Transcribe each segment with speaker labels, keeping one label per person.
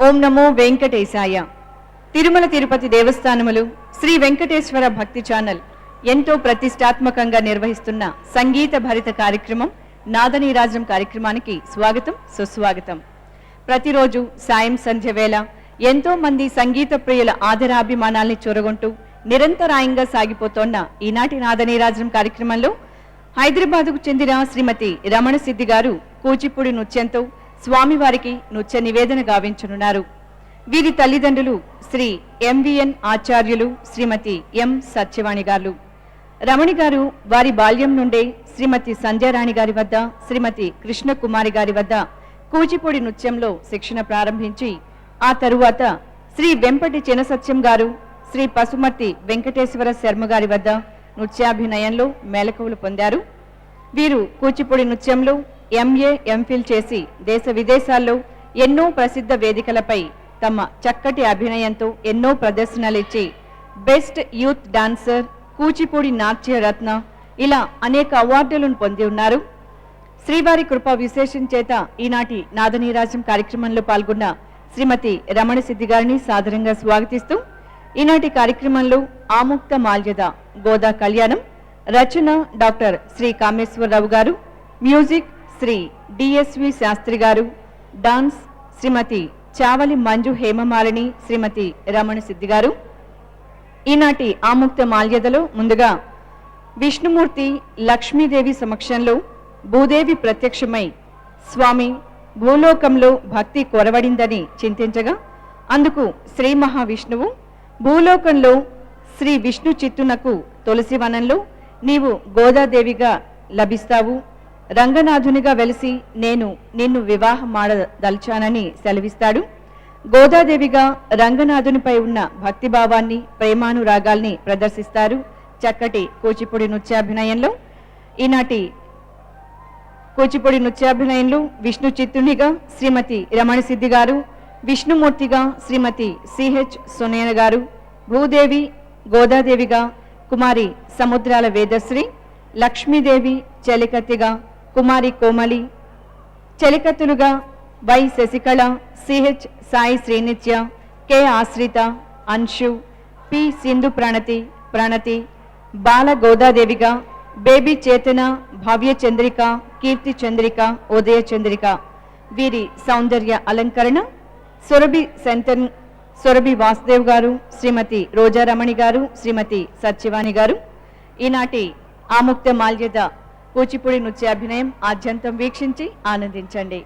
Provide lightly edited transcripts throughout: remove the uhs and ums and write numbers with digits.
Speaker 1: ఓం నమో వెంకటేశాయ. తిరుమల తిరుపతి దేవస్థానములు శ్రీ వెంకటేశ్వర భక్తి ఛానల్ ఎంతో ప్రతిష్టాత్మకంగా నిర్వహిస్తున్న సంగీత భరిత కార్యక్రమం నాదనీరాజం కార్యక్రమానికి స్వాగతం, సుస్వాగతం. ప్రతిరోజు సాయం సంధ్య వేళ ఎంతో మంది సంగీత ప్రియుల ఆదరాభిమానాల్ని చూరగొంటూ నిరంతరాయంగా సాగిపోతోన్న ఈనాటి నాదనీరాజం కార్యక్రమంలో హైదరాబాద్కు చెందిన శ్రీమతి రమణ సిద్ధి గారు కూచిపూడి నృత్యంతో స్వామివారికి నృత్య నివేదన గావించనున్నారు. వీరి తల్లిదండ్రులు శ్రీ ఎంవిఎన్ ఆచార్యులు, శ్రీమతి ఎం సత్యవాణి గారు. రమణి గారు వారి బాల్యం నుండే శ్రీమతి సంధ్యారాణి గారి వద్ద, శ్రీమతి కృష్ణకుమారి గారి వద్ద కూచిపూడి నృత్యంలో శిక్షణ ప్రారంభించి ఆ తరువాత శ్రీ వెంపటి చినసత్యం గారు, శ్రీ పసుమర్తి వెంకటేశ్వర శర్మ గారి వద్ద నృత్యాభినయంలో మేళకువలు పొందారు. వీరు కూచిపూడి నృత్యంలో ఎంఏ, ఎంఫిల్ చేసి దేశ విదేశాల్లో ఎన్నో ప్రసిద్ధ వేదికలపై తమ చక్కటి అభినయంతో ఎన్నో ప్రదర్శనలిచ్చి బెస్ట్ యూత్ డాన్సర్, కూచిపూడి నాట్య రత్న ఇలా అనేక అవార్డులను పొంది ఉన్నారు. శ్రీవారి కృపా విశేషం చేత ఈనాటి నాదనీరాజం కార్యక్రమంలో పాల్గొన్న శ్రీమతి రమణ సిద్ధి గారిని సాదరంగా స్వాగతిస్తూ ఈనాటి కార్యక్రమంలో ఆముక్త మాల్యద గోదా కళ్యాణం, రచన డాక్టర్ శ్రీ కామేశ్వరరావు గారు, మ్యూజిక్ శ్రీ డిఎస్వి శాస్త్రి గారు, డాన్స్ శ్రీమతి చావలి మంజు హేమమాలిని, శ్రీమతి రమణ సిద్ధి గారు. ఈనాటి ఆముక్త మాల్యదలో ముందుగా విష్ణుమూర్తి లక్ష్మీదేవి సమక్షంలో భూదేవి ప్రత్యక్షమై స్వామి భూలోకంలో భక్తి కొరవడిందని చింతించగా అందుకు శ్రీ మహావిష్ణువు భూలోకంలో శ్రీ విష్ణు చిత్తునకు తులసివనంలో నీవు గోదాదేవిగా లభిస్తావు, రంగనాథునిగా వెలిసి నేను నిన్ను వివాహమాడదల్చానని సెలవిస్తాడు. గోదాదేవిగా రంగనాథునిపై ఉన్న భక్తిభావాన్ని, ప్రేమానురాగాల్ని ప్రదర్శిస్తారు చక్కటి కూచిపూడి నృత్యాభినయంలో. ఈనాటి కూచిపూడి నృత్యాభినయంలో విష్ణు చిత్తునిగా శ్రీమతి రమణ సిద్ధి గారు, విష్ణుమూర్తిగా శ్రీమతి సిహెచ్ సునయన గారు, భూదేవి గోదాదేవిగా కుమారి సముద్రాల వేదశ్రీ, లక్ష్మీదేవి చెలికత్తిగా కుమారి కోమలి, చెలికత్తులుగా Y Sasikala, CH Sai Srinitya, K Ashritha, Amshu, P Sindhu Pranathi, బాల గోదాదేవిగా బేబీ చేతన, భవ్య చంద్రిక, కీర్తి చంద్రిక, ఉదయ చంద్రిక. వీరి సౌందర్య అలంకరణ సొరబి వాసుదేవ్ గారు, శ్రీమతి రోజారమణి గారు, శ్రీమతి సత్యవాణి గారు. ఈనాటి ఆముక్త మాల్యద కూచిపూడి నృత్యాభినయం ఆద్యంతం వీక్షించి ఆనందించండి.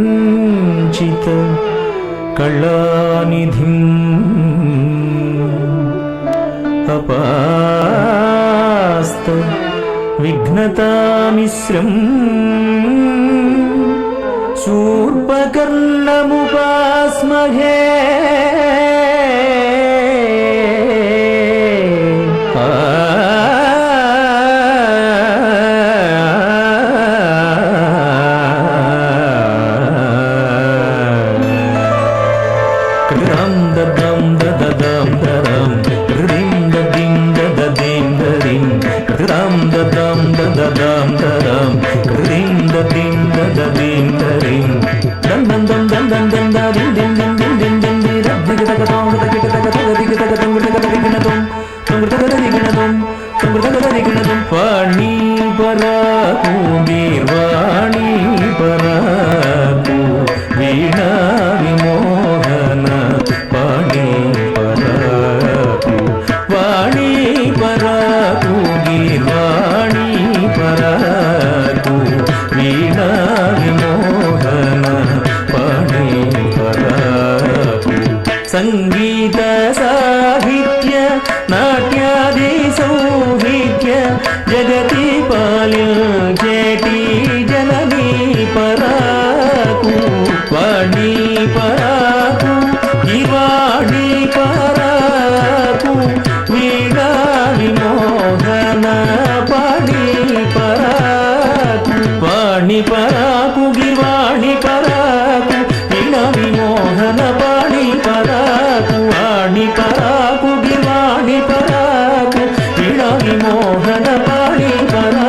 Speaker 2: समञ्चित कलानिधिम् अपास्त विघ्नतामिश्रम् शूर्पकर्णमुपास्महे वाणी पराकु निर्वाणी पराकु वीणा विमोहन वाणी पराकु वाणी पराकु गिर्वाणी पराकु वीणा विमोहन वाणी पराकु संगीत साहित्य नाट्यादि सौविध्य जगति పాలించేటి జననీ పరాకు వాణి పరాకు ఇవాణి పరాకు వీణా విమోహన పాణి పరాకు వాణి పరాకు గివాణి పరాకు వీణా విమోహన పాణి పరాకు వాణి పరాకు గివాణి పరాకు వీణా విమోహన పాణి పరాకు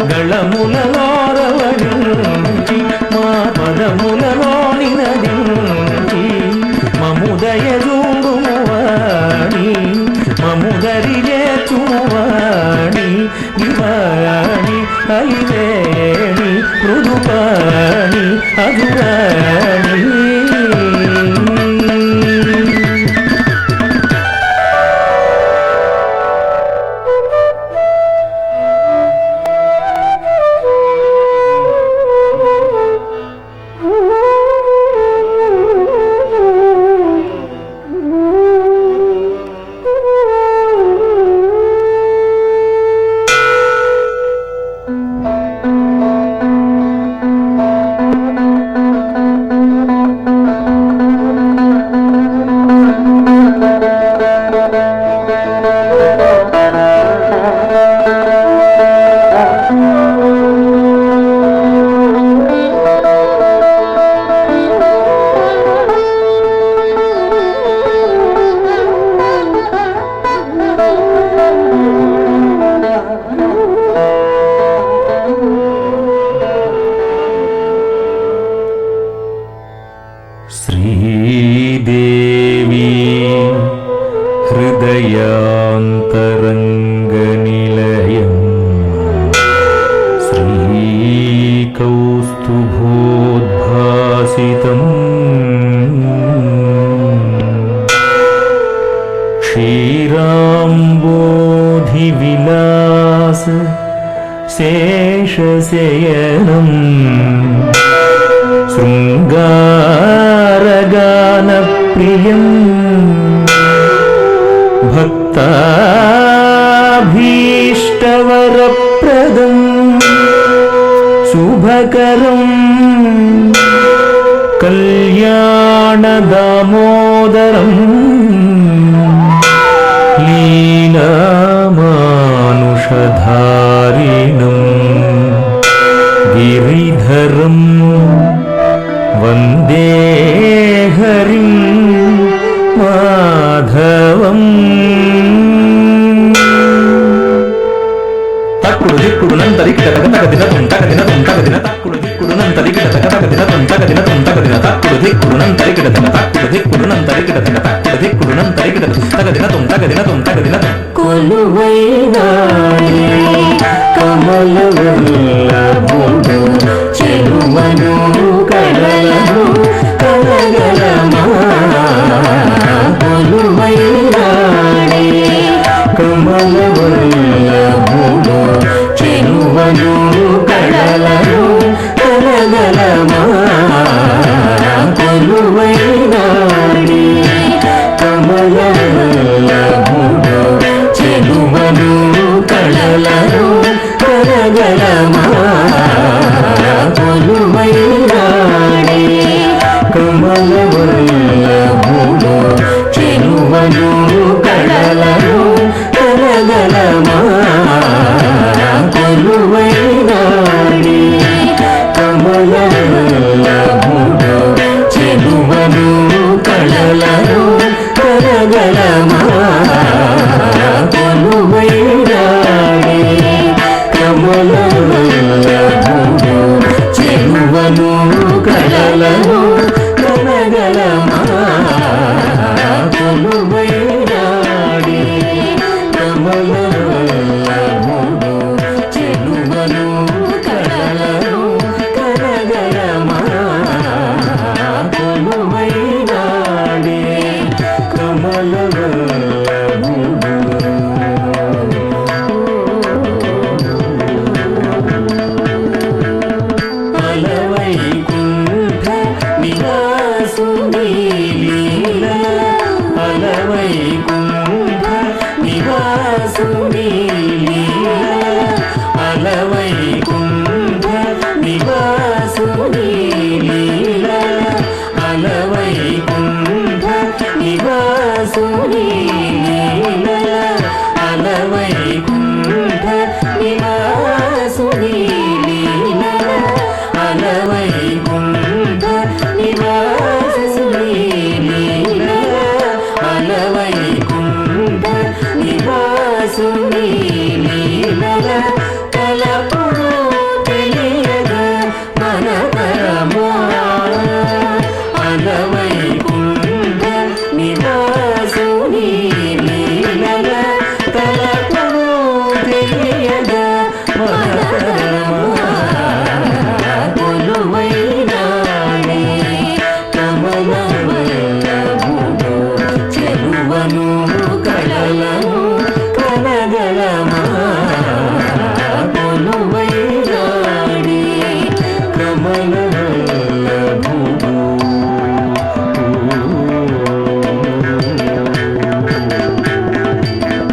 Speaker 2: గళములలోరవడించి మా పదములలో నినదించి మముదయ చూడుమువాణి మముదరి చేచుమువాణి వివాణి ఐవేణి మృదుపాణి అధురాణి శ్రీదేవి హృదయాంతరంగనిలయం శ్రీకౌస్తుభోద్భాసితం క్షీరాంబోధివిలాస శేషశయనం శృంగారగానప్రియం భక్తాభీష్టవరప్రదం శుభకరం కళ్యాణదామోదరం లీలామానుషధారిణం గిరిధరం వందే హరిం మాధవం తక్కుడు దిక్కుడు నంతరికిట తగదిన తగదిన తగదిన తక్కుడు దిక్కుడు నంతరికిట తగదిన తగదిన తగదిన తక్కుడు దిక్కుడు నంతరికిట తక్కుడు దిక్కుడు నంతరికిట తక్కుడు దిక్కుడు నంతరికిట తగదిన తగదిన తగదిన
Speaker 3: కొలువైనాడే కమలవల్లభుడు చెరువను కడలను కలగలమా కొలువైనాడే కమలవల్లభుడు చెరువను కడలను కలగలమా కొలువైనాడే కమలవల్లభుడు చెరువను కడలను కలగలమా కొలువైనాడే కమలవల్లభుడు చెరువను కడలను కలగలమా కొలువైనాడే కమలవల్లభుడు చెరువను కడలను కలగలమా కొలువైనాడే కమలవల్లభుడు చెరువను కడలను కలగలమా కొలువైనాడే కమలవల్లభుడు చెరువను కడలను కలగలమా కొలువైనాడే కమలవల్లభుడు అలవైకుంఠ నివాసుని లీల అలవైకుంఠ నివాసుని లీల అలవై లీలల అలవైకుంఠ నివాసుని లీలల అలవైకుంఠ నివాసుని లీలల అలవైకుంఠ నివాసుని లీలల తలపుడు తెలియగా మనకరమా అలవైకుంఠ నివాసుని లీలల తలపుడు తెలియగా మనకరమా కొలువైనాడే కమలవల్లభుడు చెలువను కళలను కనగలమా కొలువైనాడే కమలవల్లభుడు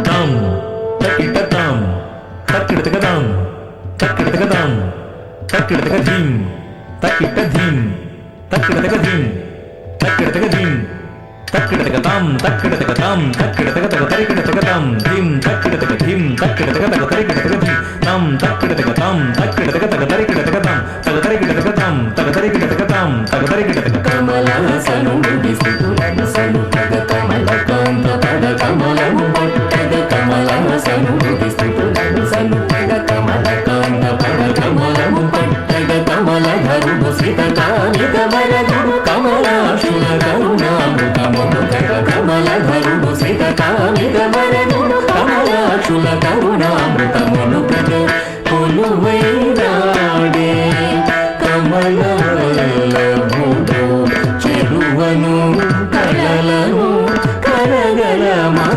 Speaker 2: తాం తక్కిట తాం తక్కిడతక తాం తక్కిడతక తాం తక్కిడతక ధీం తక్కిట ధీం తక్కిడతక ధీం తక్కిడతక ధీం తక్కిడతక తాం తక్కిడతక తాం తక్కిడతక తక తరికిడతక తాం ధీం తక్కిడతక ధీం తక్కిడతక తక తరికిడతక ధీం తాం తక్కిడతక తాం తక్కిడతక తక తరికిడతక తాం తక తరికిడతక తాం తక తరికిడతక తాం తక తరికిడతక
Speaker 3: కమలాసనుడి స్థితులను సలుపగ కమలకాంత పద కమలము పట్టగ కమలాసనుడి స్థితులను సలుపగ కమలకాంత పద కమలము పట్టగ కమలధరుడు శ్రితకామిత వరదుడు కమలాశుల కరుణామృతమును గగ కమలధరుడు శ్రితకామిత వరదుడు కమలాశుల కరుణామృతమును గగ కొలువైనాడే కమలవల్లభుడు చెరువను కళలను కనగలమా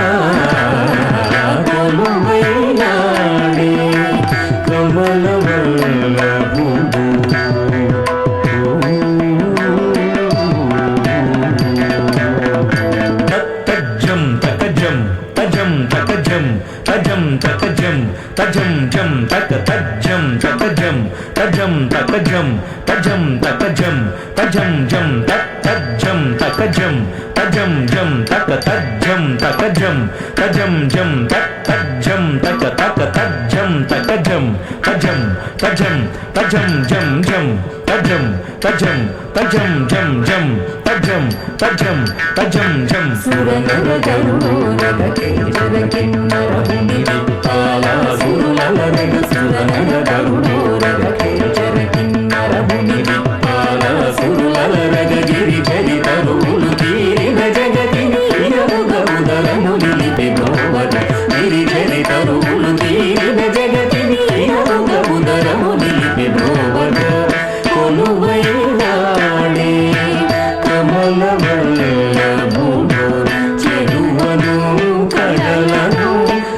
Speaker 3: కొలువైనాడే కమలవల్లభుడు
Speaker 2: తజ్జం తకజం తజం తకజం తజం తకజం తజం జం తక తజ్జం తకజం తజం తకజం తజం తకజం తజం జం తక్ తజ్జం తకజం తజం జం తక తజ్జం తకజం తజం జం తక్ తజ్జం తక తక తజ్జం తకజం తజం తజం తజం జం జం తజం తజం తజం జం జం తజం తజం తజం జం
Speaker 3: సురనర గరుడోరగ కేశర కిన్నర భూమి విత్తాల సురులల రగ సురనర గరుడోరగ కేశర కిన్నర భూమి విత్తాల సురులల రగ గిరి జరి తరువులు తీరిన జగతిని ఇయరుగ ఉదరము నిలిపి బ్రోవగ గిరి జరి తరువులు తీరిన జగతిని ఇయరుగ ఉదరము నిలిపి బ్రోవగ కొలువైనాడే కమలవల్లభుడు చెరువను కళలను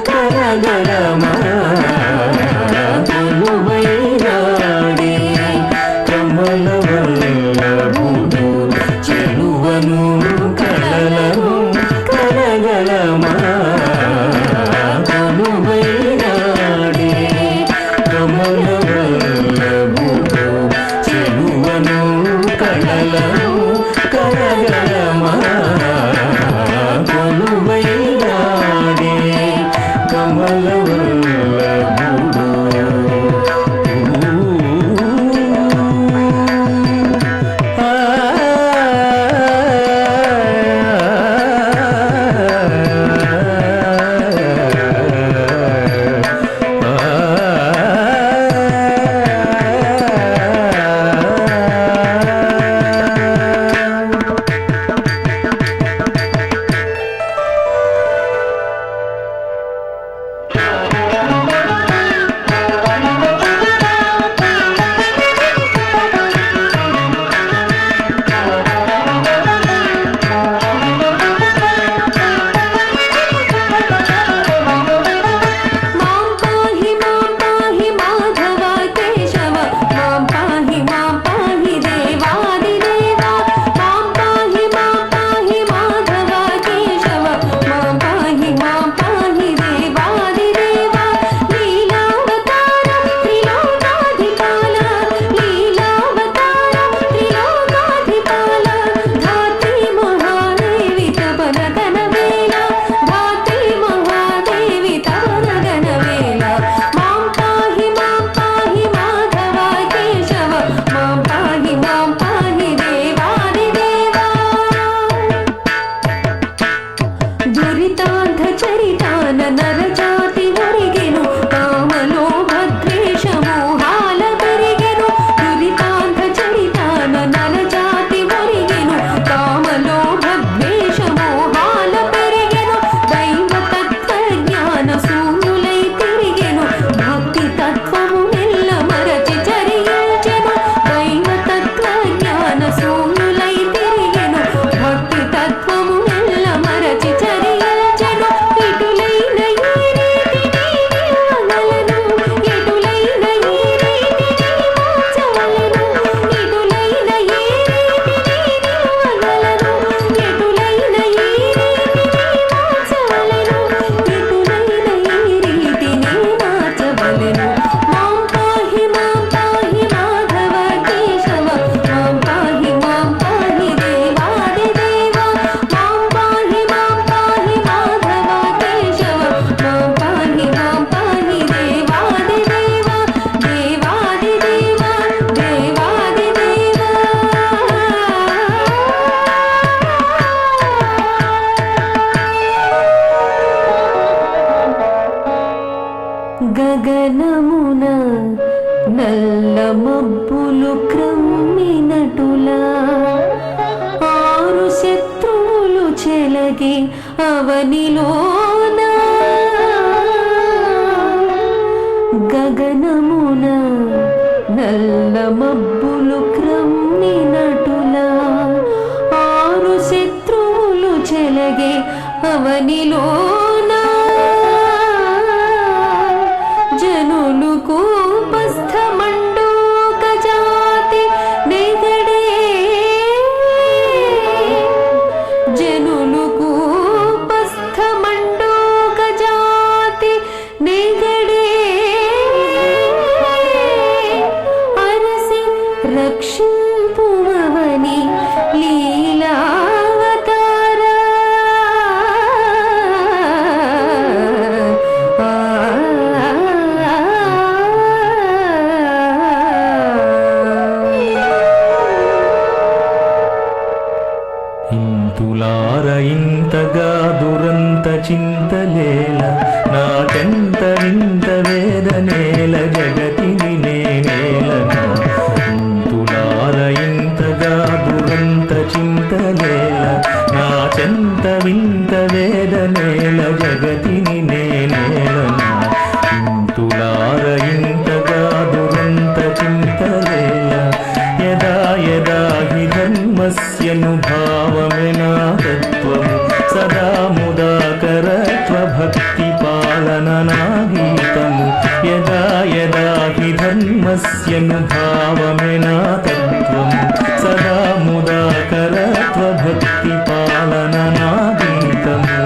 Speaker 3: కనగలమా కొలువైనాడే కమలవల్లభుడు చెరువను కళలను కనగలమా కొలువైనాడే
Speaker 4: చరితాన నరజాతి ఒరిగెను కామలో భద్వేషము హాల పెరిగెను దురితాంత చరితాన నరజాతి ఒరిగెను కామలో భద్వేషము హాల పెరిగెను దైవ తత్వ జ్ఞాన శూన్యులై తిరిగెను భక్తి తత్వము నెల్ల మరచి చరించెను దైవ తత్వ జ్ఞాన శూన్యులై తిరిగెను భక్తి తత్వము నెల్ల మరచి చరించెను ఇటులైన ఈ రీతిని నిలవగలను ఇటులైన ఈ రీతిని మార్చవలెను ఇటులైన ఈ రీతిని నిలవగలను ఇటులైన ఈ రీతిని మార్చవలెను ఇటులైన ఈ రీతిని మార్చవలెను మాం పాహి మాధవ కేశవ మాం పాహి దేవాది దేవ మాం పాహి మాధవ కేశవ మాం పాహి దేవాది దేవ దేవాది దేవ దేవాది దేవ గగనమున నల్ల మబ్బులు క్రమ్మినటులా ఆరు శత్రువులు చెలగి అవనిలోన గగనమున నల్ల మబ్బులు క్రమ్మినటులా ఆరు శత్రువులు చెలగి అవనిలోన జనులు కూపస్థమండూక జాతి నెగడే జనులు కూపస్థమండూక జాతి నెగడే అరసి రక్షింపుమవని లీలావతార
Speaker 2: ఇంతులార ఇంతగా దురంత చింతలేల నాకెంత వింత వేదనేల జగతిని నేనేలనా ఇంతులార ఇంతగా దురంత చింతలేల నాకెంత వింత వేదనేల జగతిని నేనేలనా ఇంతులార ఇంతగా దురంత చింతలేల యదా యదా హి ధర్మస్యనుభావమెనా తత్వము సదా ముదాకరత్వ భక్తి పాలననా గీతము యదా యదా హి ధర్మస్యనుభావమెనా తత్వము సదా ముదాకరత్వ భక్తి పాలననా గీతము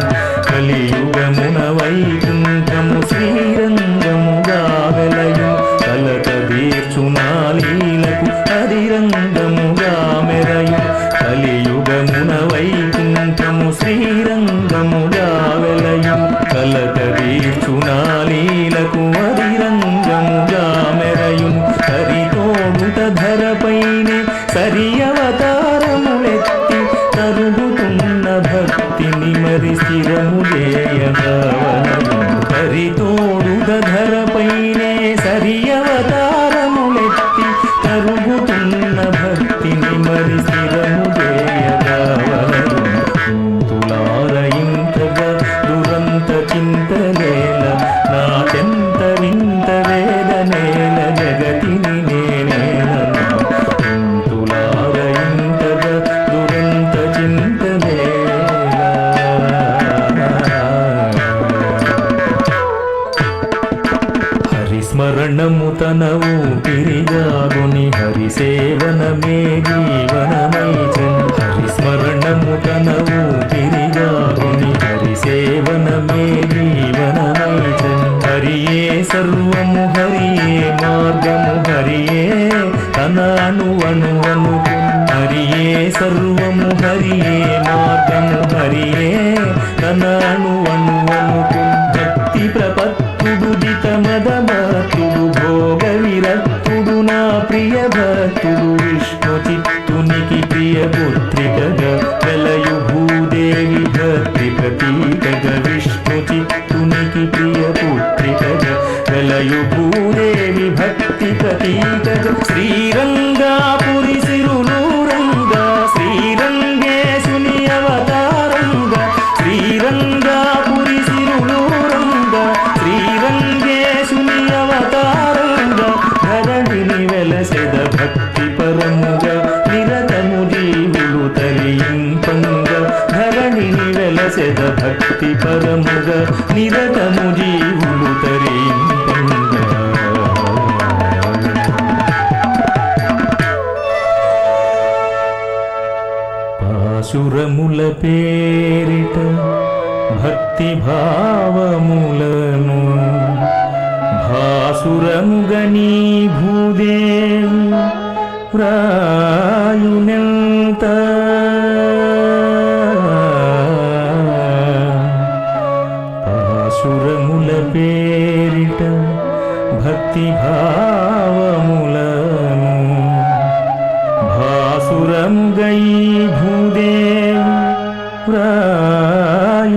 Speaker 2: కలియుగమున వైకుంఠము శ్రీరంగముగా వెలయు కలక దీర్చునాలీలకు హరిరంగముగా మెరయు కలియుగమున వైకుంఠము శ్రీరంగముగా వెలయు కలక దీర్చునాలీలకు హరిరంగముగా మెరయు హరితోడుట ధరపైనే సరి అవతారములెత్తి తరుగుతున్న భక్తిని మరి స్థిరము చేయగవలయు హరితోడుట ధరపైనే సరి అవతారములెత్తి తరుగుతున్న భక్తిని మరి స్థిరము చేయగవలయు తులార ఇంతగా దురంత చింతలేల నాకెంత వింత వేదనేల జగతిని నేనేలనా తులార ఇంతగా దురంత చింతలేల హరిస్మరణము తన ఊపిరిగాగుని హరిసేవనమే జీవనమై హరిస్మరణము తన ఊపిరిగాగుని హరిసేవనమే జీవనమై హరియే సర్వము హరియే మార్గము హరియే తన అణువణువను హరియే సర్వము హరియే మార్గము హరియే తన అణువణువను భక్తి ప్రపత్తుడు దిత మదమతుడు భోగ విరక్తుడు నా ప్రియ భక్తుడు విష్ణు చిత్తునికి ప్రియ పుత్రికగా వెలయు భూదేవి భక్తి ప్రతీకగా విష్ణు భక్తి పరముగ నిరతము జీవులు తరింపంగా. పాశురముల పేరిట భక్తి భావములను భాసురముగని భూదేవి వ్రాయునెంత. పాశురముల పేరిట భక్తి భావములను భాసురముగై భూదేవి వ్రాయునెంత.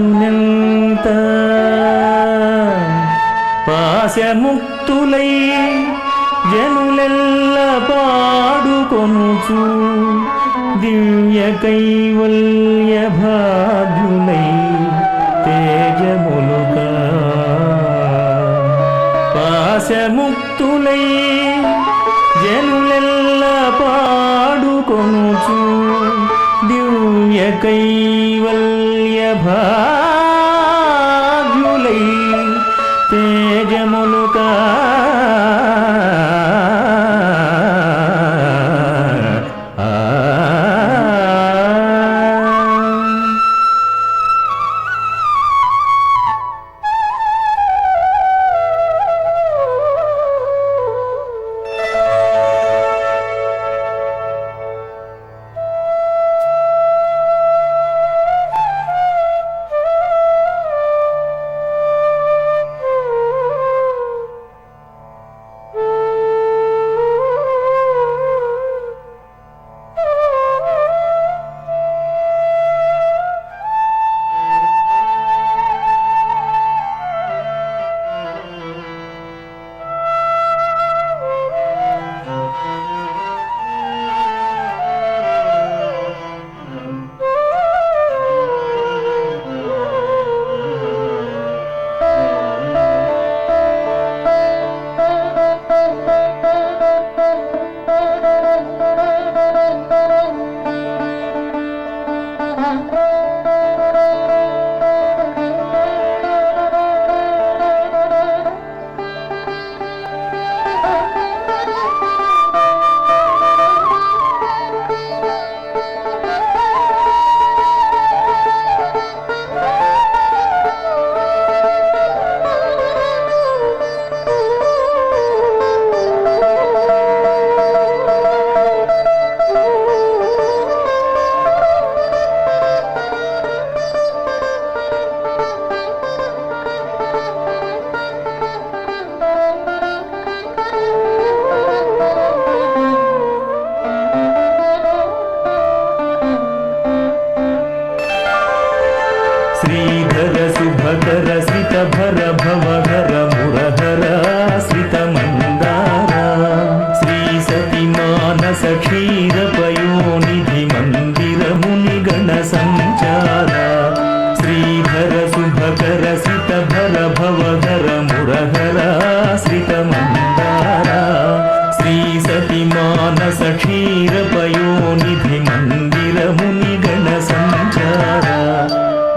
Speaker 2: పాశముక్తులై జనులెల్ల పాడుకొనుచు దివ్య కైవల్య భాగ్యులై తేజములుగా. పాశముక్తులై జనులెల్ల పాడుకొనుచు దివ్య కైవల్య భాగ్యులై తేజములుగా. శ్రీధర శుభకర శ్రిత భర భవహర మురహర శ్రిత మందార శ్రీ సతి మానస క్షీర పయోనిధి మందిర ముని గణ సంచార. శ్రీధర శుభకర శ్రిత భర భవహర మురహర శ్రిత మందార శ్రీ సతి మానస క్షీర పయోనిధి మందిర ముని గణ సంచార.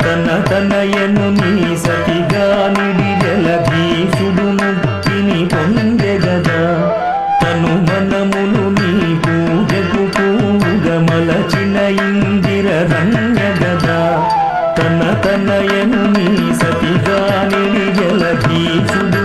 Speaker 2: తన తనయను నీ సతిగా నిడి జలధీసుడు ముక్తిని పొందెగదా. తను మనములు నీ పూజకు పూగమలచిన ఇందిర రంగగదా. తన తనయను నీ సతిగా నిడి జలధీసుడు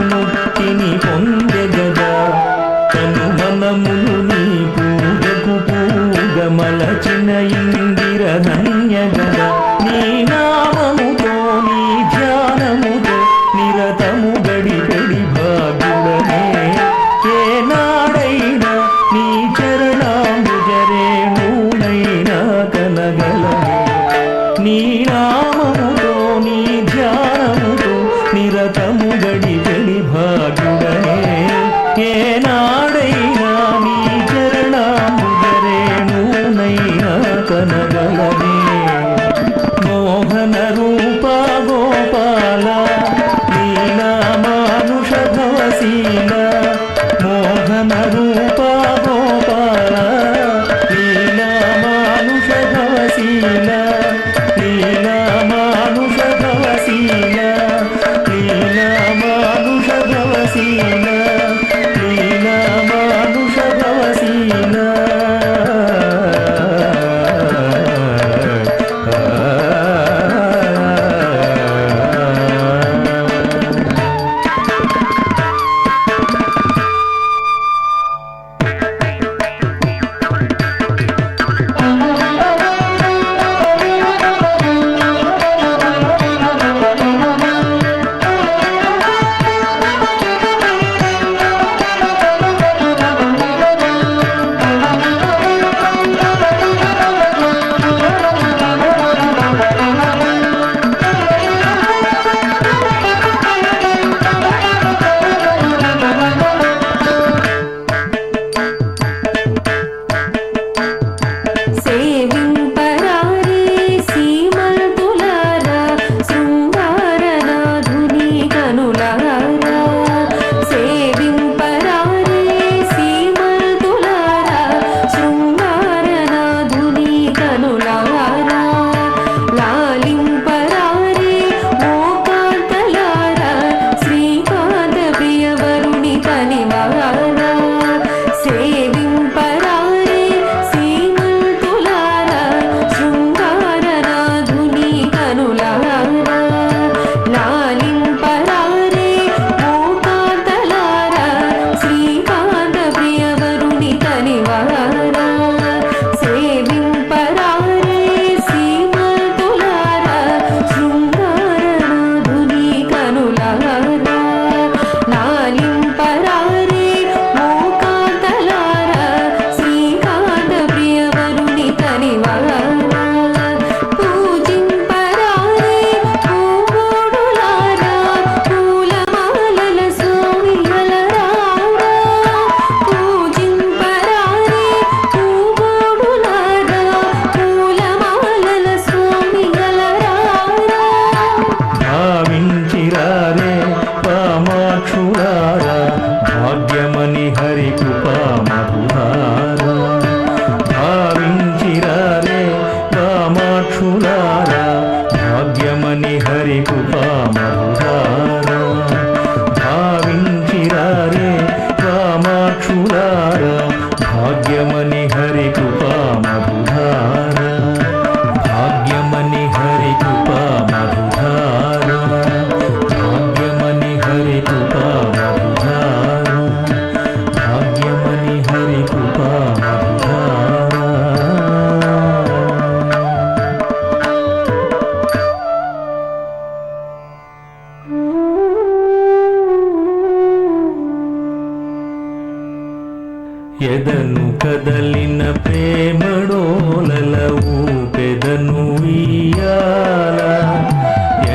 Speaker 3: ఎదను కదలిన ప్రేమడోలల ఊపెదను ఉయ్యాల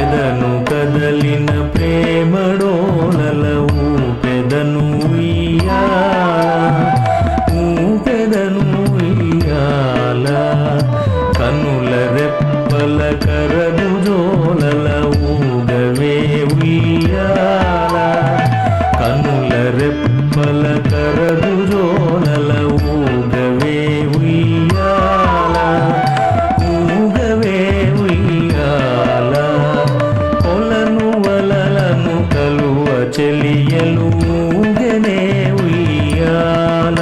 Speaker 3: ఎదను కదలిన ప్రేమడోలల ఊపెదను ఉయ్యాల ఊపెదను ఉయ్యాల కనుల రెప్పల కరగుజోలల ఊగవే ఉయ్యాల కనుల రెప్పల కరగుజోలల ఊగవే ఉయ్యాల ఊగవే ఉయ్యాల కొలను వలలను కలువ చెలియలు ఊగనే ఉయ్యాల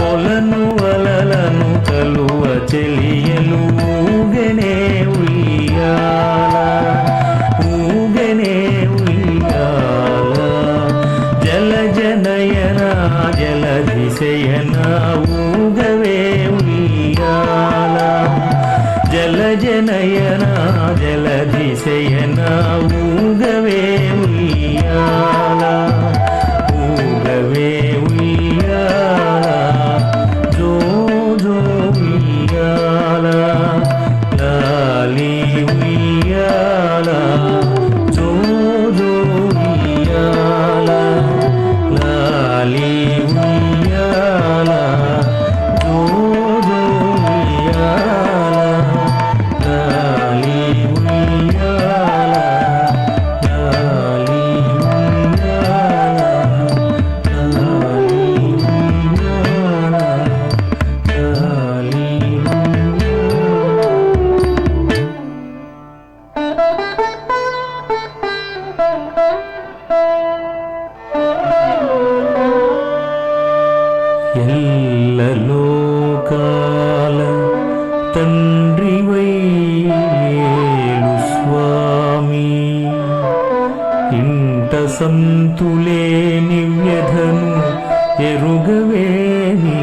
Speaker 3: కొలను వలలను కలువ చెలియలు ఊగనే ఉయ్యాల ఊగనే ఉయ్యాల జలజనయన జలధిశయన ఊగవే ఉయ్యాల జలజనయన జలధిశయన ఊగవే ఉయ్యాల ఊగవే ఉయ్యాల జో జో ఉయ్యాల లాలి ఉయ్యాల జో జో ఉయ్యాల లాలి ఉయ్యాల జో జో ఉయ్యాల లాలి ఉయ్యాల లాలి ఉయ్యాల లాలి ఉయ్యాల లాలి ఎల్లలోకాల తండ్రివై ఏలు స్వామి ఇంట సంతులేని వ్యధను ఎరుగవేని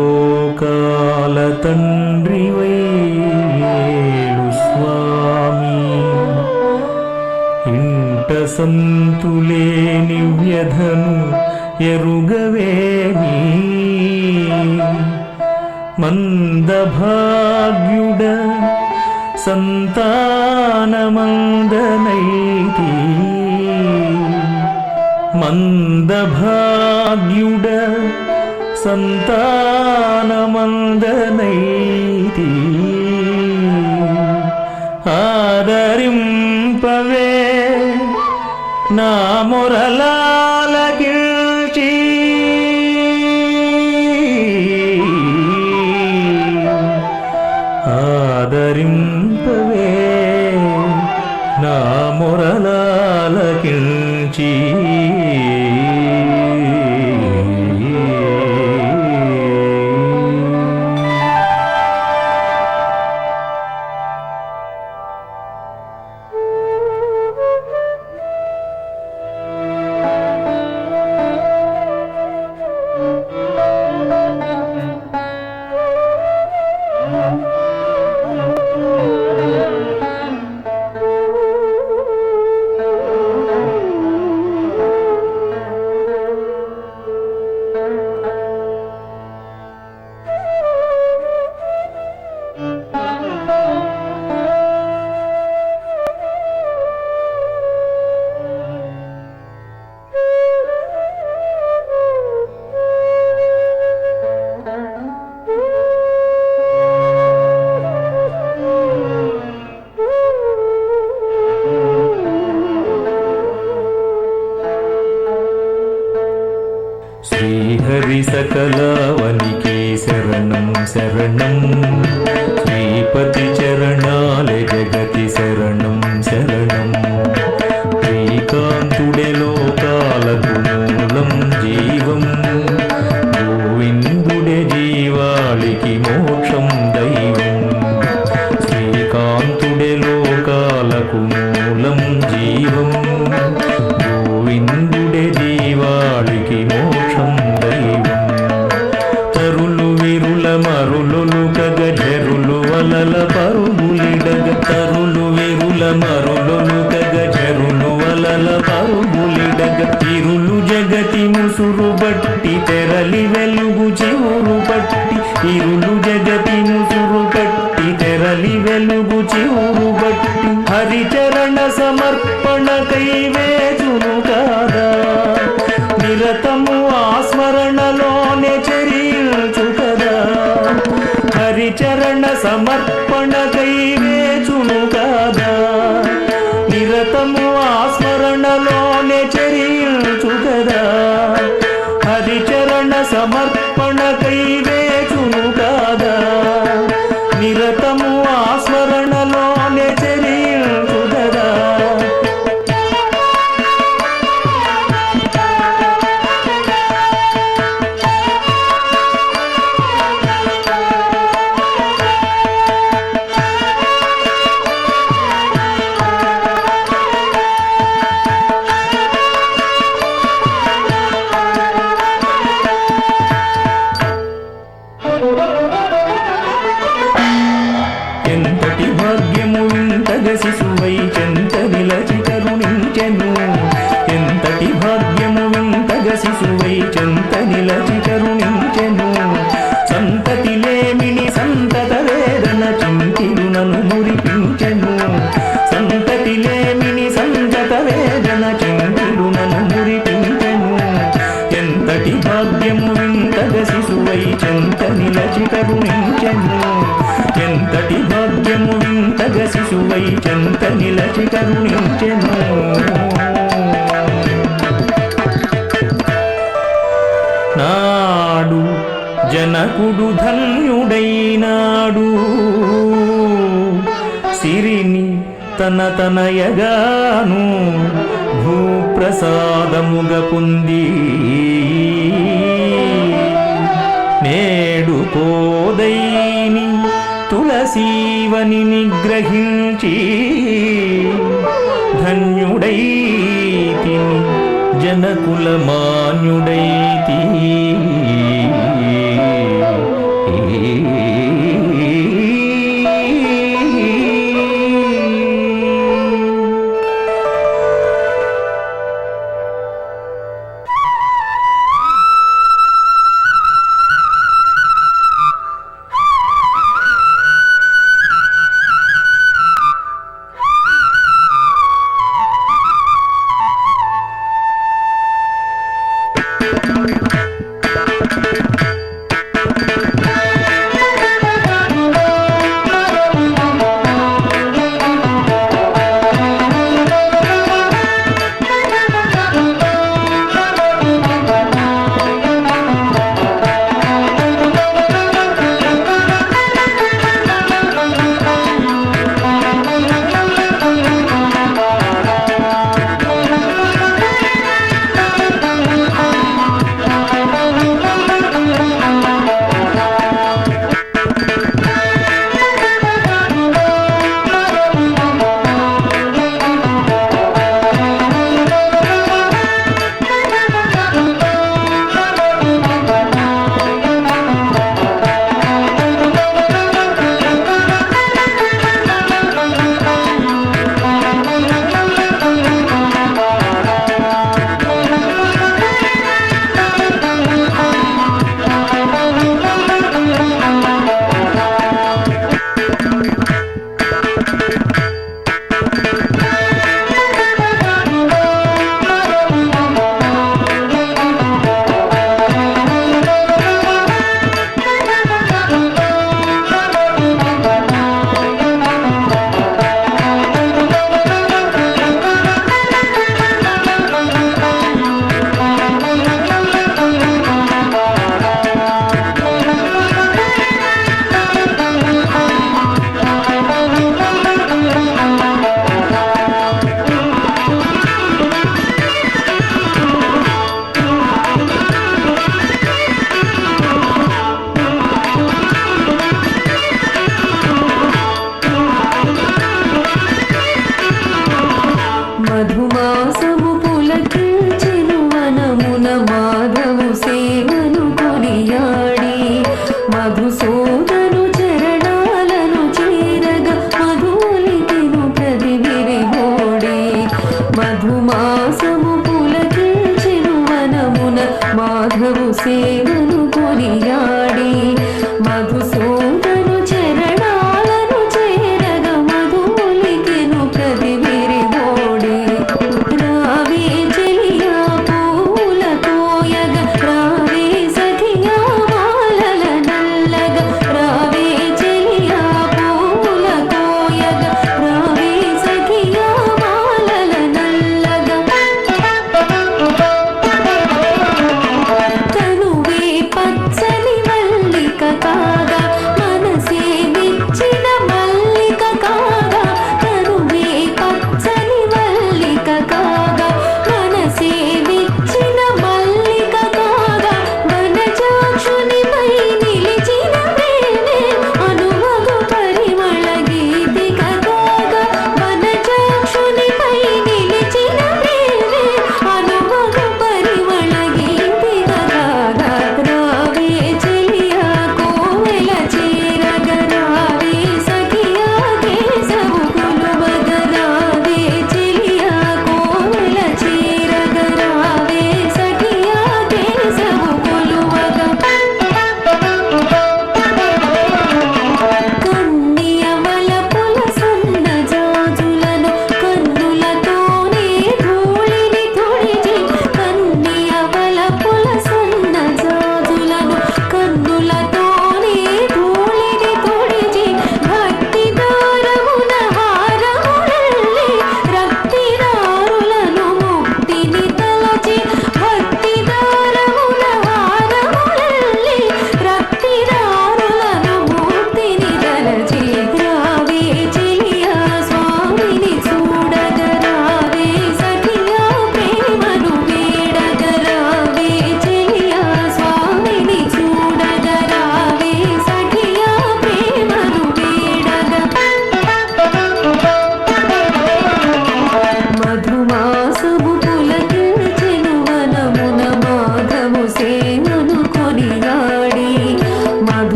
Speaker 3: ఎల్లలోకాల తండ్రివై ఏలు స్వామి ఇంట సంతులేని వ్యధను ఎరుగవేని మందభాగ్యుడ సంతానమందనైతి మందభాగ్యుడ సంతానమందనైతి ఆదరింపవే నా మొరలాలకిల్చి ఆదరింపవే నా మొరలాలకిల్చి శ్రీహరి సకలవనికి శరణం శరణం శ్రీపతి చరణాలే జగతి శరణం శరణం శ్రీకాంతుడే లోకాలకు మూలం జీవం గోవిందుడే జీవాళికి మోక్షం దైవం శ్రీకాంతుడే లోకాలకు మూలం జీవం గోవిందుడే జీవాళికి మోక్షం దైవం తరులు విరుల మరులు కగజరులు వలల పరు కూరుబట్టి హరిచరణ సమర్పణకై వేచును కాదా నిరతము ఆస్మరణలోనే చరించు కదా హరిచరణ సమర్పణకై వేచును కాదా నిరతము ఆస్మరణలోనే చరించు కదా హరిచరణ సమర్పణకై వేచును కాదా నిరతము ఆస్మరణలోనే చరించు కదా ఎంతటి భాగ్యము వింతగ శిశువై చెంత నిలచి కరుణించెను ఎంతటి భాగ్యము వింతగ శిశువై చెంత నిలచి కరుణించెను సంతతి లేమిని సంతత వేదన చింతిరునను మురిపించెను సంతతి లేమిని సంతత వేదన చింతిరునను మురిపించెను ఎంతటి భాగ్యము వింతగ శిశువై చెంత నిలచి కరుణించెను ఎంతటి భాగ్యము వింతగ శిశువై చెంత నిలచి కరుణించెను నాడు జనకుడు ధన్యుడైనాడు సిరిని తన తనయగాను భూప్రసాదముగ పొంది నేడు కోదైని తులసీవని నిగ్రహించి ధన్యుడైతి జనకుల మాన్యుడైతి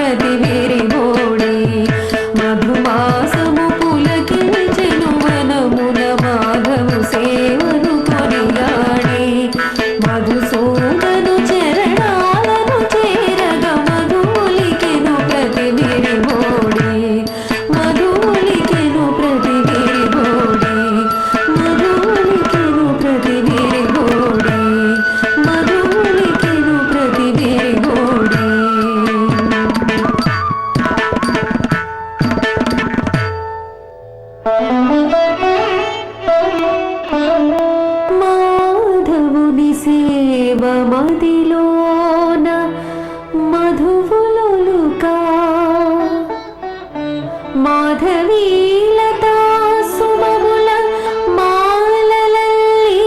Speaker 4: ప్రతి విరిమోడి మధుమాసము పులకించెను వనమున మాధవు సేవను కొనియాడి మధుసూదను చరణాలను చేరగ మధులికెను ప్రతి విరిమోడి మధులికెను ప్రతి విరిమోడి మధులికెను ప్రతి విరిమోడి మధులికెను ప్రతి విరిమోడి మాధవుని సేవ మదిలోన మధువులులుకా మాధవీలతా సుమముల మాలలల్లి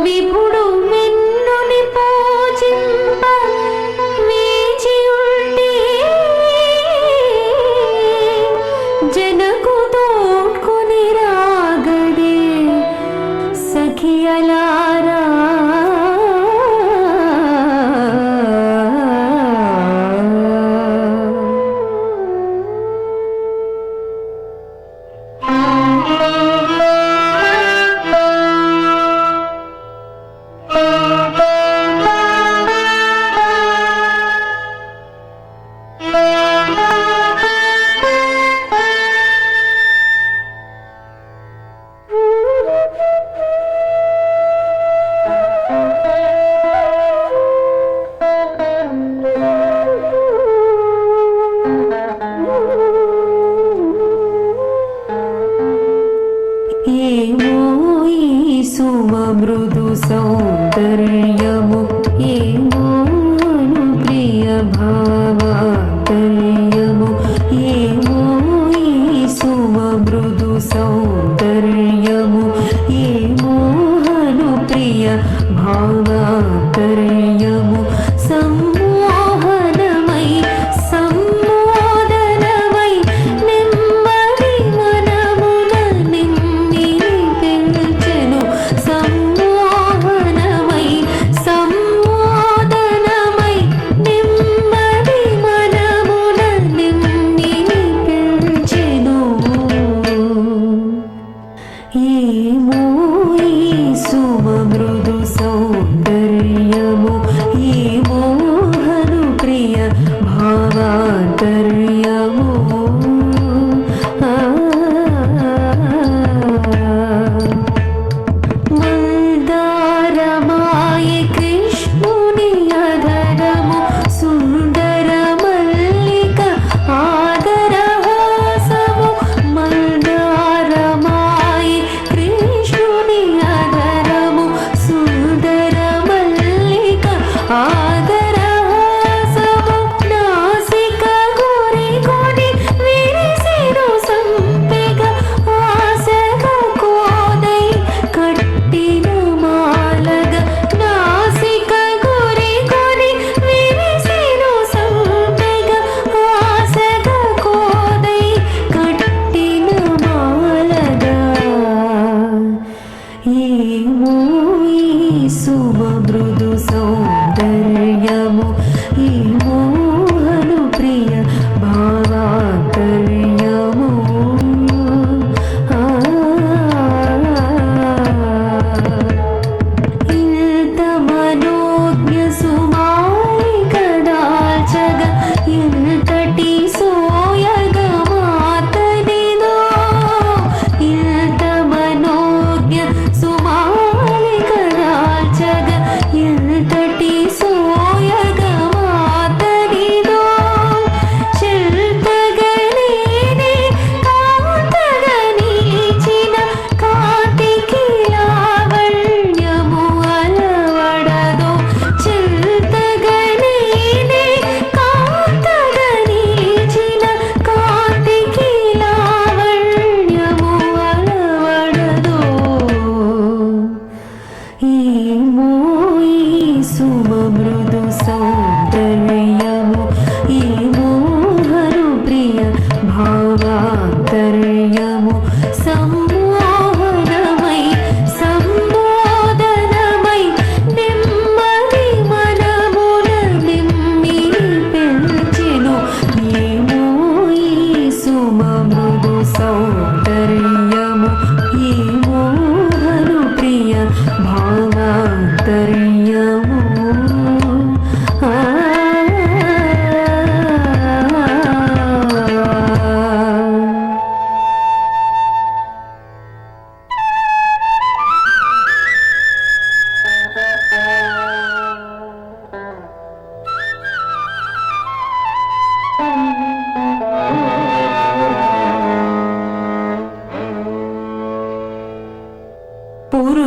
Speaker 4: విభుడు వెన్నుని పూజింప వేచి ఉండి జనకు తోడ్కొని రాగడే సఖియలారా ఏమో ఈ సుమమృదు సౌందర్యము ఏమో ప్రియ భావాంతర్యము ఏమో ఈ సుమమృదు సౌందర్యము ఏమో ప్రియ భావాంతర్యము సమ్మోహనమై సమ్మోదనమై నెమ్మది మనమున నిమ్మి పిలిచెను సమ్మోహనమై సమ్మోదనమై నెమ్మది మనమున నిమ్మి పిలిచెను ఏమో ఈ సుమమృదు సౌందర్యము ఏమో ప్రియ భావాంతర్యము మందారమాయ కృష్ణుని అధరము సుందర మల్లిక ఆదరహాసము మందారమాయ కృష్ణుని అధరము సుందర మల్లిక ఆదరహాసము నాసిక గురి కొడి విరిసెను సంపెగ ఆసగ కోదై కట్టిన మాలగ నాసిక గురి కొడి విరిసెను సంపెగ ఆసగ కోదై కట్టిన మాలగ ఏమో ఈ సుమమృదు సౌందర్యము ఏమో ప్రియ భావాంతర్యము ఇంత మనోజ్ఞ సుమాలిక దాల్చగ ఇంతటి సోయగ మాతనిదో ఇంత మనోజ్ఞ సుమాలిక దాల్చగ ఇంతటి సోయగ మాత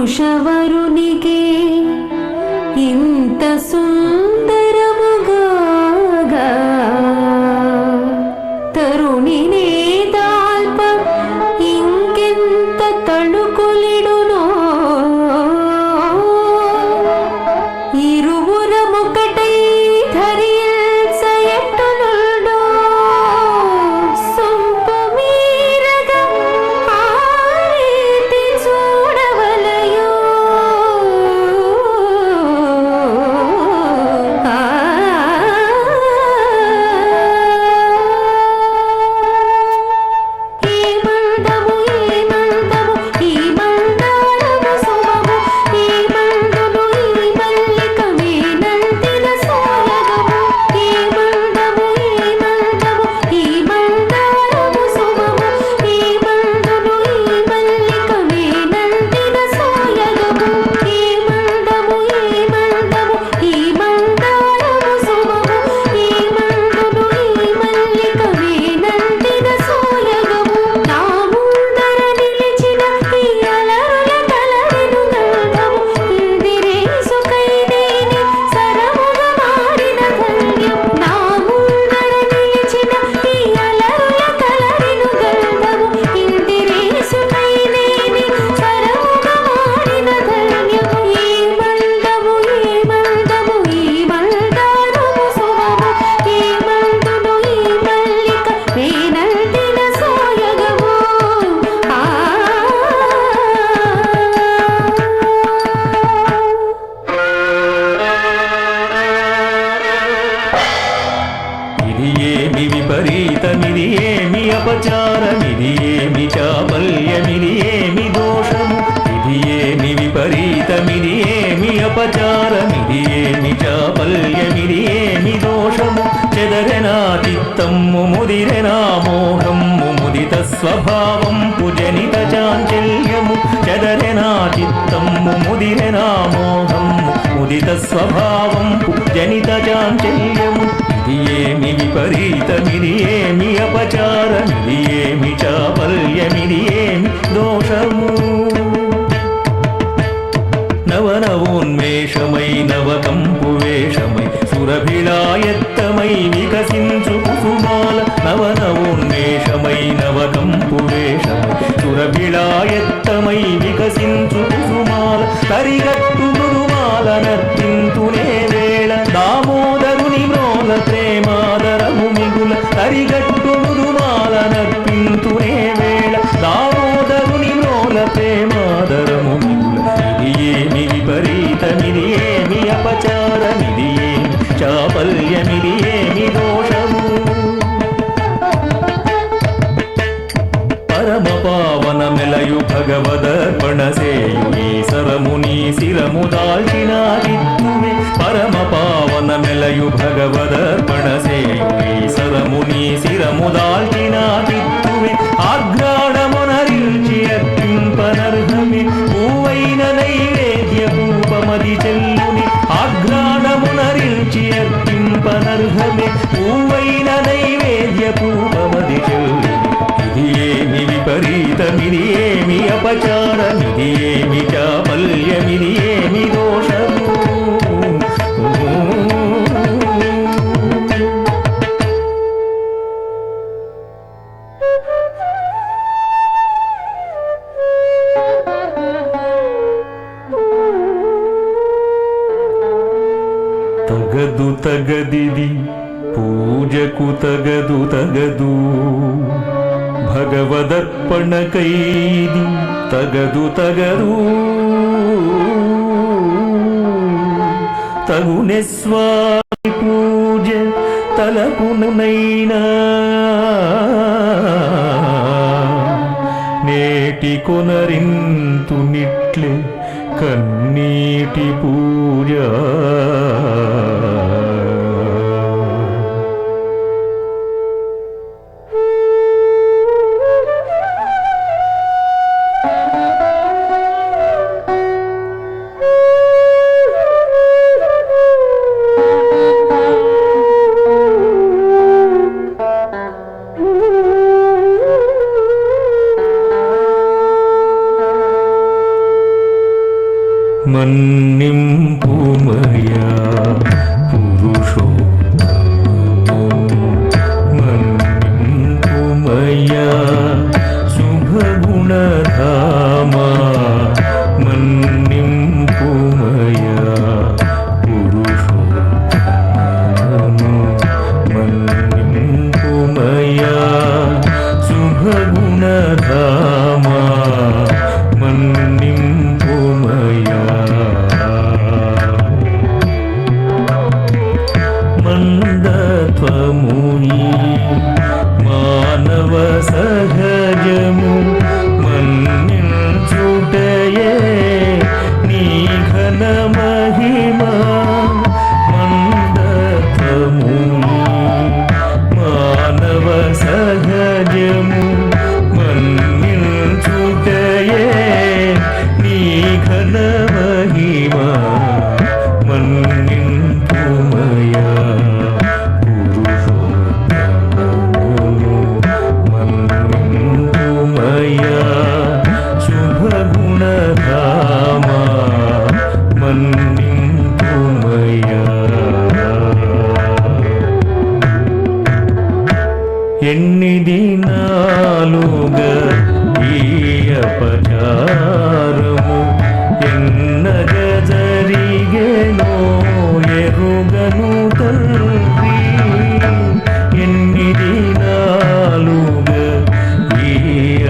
Speaker 4: పురుషవరునికే ఇంత సుందరముగా తరుణినే దాల్ప ఇంకెంత తణుకులిడునో ఇరువురముకటై ధరిల్సయట్టునుండో సొంపు మీరగా ఆ రీతి చూడవలయో
Speaker 3: విపరీతమిది ఏమి అపచారమిది ఏమి చాపల్యమిది ఏమి దోషము ఇది ఏమి విపరీతమిది ఏమి అపచారమిది ఏమి చాపల్యమిది ఏమి దోషము చెదరెనా చిత్తమ్ము ముదిరెనా మోహమ్ము ముదిత స్వభావంపు జనిత చాంచల్యము చెదరెనా చిత్తమ్ము ముదిరెనా మోహమ్ము ముదిత స్వభావంపు జనిత చాంచల్యము ఇది ఏమి విపరీతమిది ఏమి అపచారమిది ఏమి చాపల్యమిది ఏమి దోషము నవనవోన్మేషమై నవకంపు వేషమై సురభిళాయత్తమై వికసించు కుసుమాల నవనవోన్మేషమై నవకంపు వేషమై సురభిళాయత్తమై వికసించు కుసుమాల తరిగట్టు మృదుమాల నర్తింతునే వేళ దామోదరుని మ్రోల ప్రేమాదరము మిగుల తరిగట్టు మృదుమాల నర్తింతునే వేళ దామోదరుని మ్రోల ప్రేమాదరము మిగుల ఇది ఏమి విపరీతమిది ఏమి అపచారమిది ఏమి చాపల్యమిది ఏమి దోషము పరమ పావన మెలయు భగవదర్పణ సేయు ఈ సరముని శిరము దాల్చిన చిత్తువే పరమ పావన మెలయు భగవదర్పణ సేయు ఈ సరముని శిరము దాల్చిన చిత్తువే ఆఘ్రాణమునరిల్చి అర్పింపనర్హమే పూవైన నైవేద్య రూపమది చెల్లుని ఆఘ్రాణమునరిల్చి అర్పింపనర్హమే పూవైన నైవేద్య రూపమది చెల్లుని ఇది ఏమి విపరీతమిది ఏమి అపచారమిది ఏమి చాపల్యమిది ఏమి దోషము తగదు తగదిది పూజకు తగదు తగదు భగవదర్పణకైది తగదు తగదు తగునె స్వామి పూజ తలపునైనా నేటి కొనరింతు నిట్లే కన్నీటి పూజ మానవ సహజము మన్నించుటయే నీ ఘన మహిమ మందత్వముని మానవ సహజము మన్నించుటయే నీ ఘన మహిమ మన్నింపుమయా మన్నింపుమయా శుభగుణధామా మన్నింపుమయా ఎన్ని దినాలుగా ఈ అపచారము ఎన్నగ జరిగేనో ఎరుగను తండ్రి ఎన్ని దినాలుగా ఈ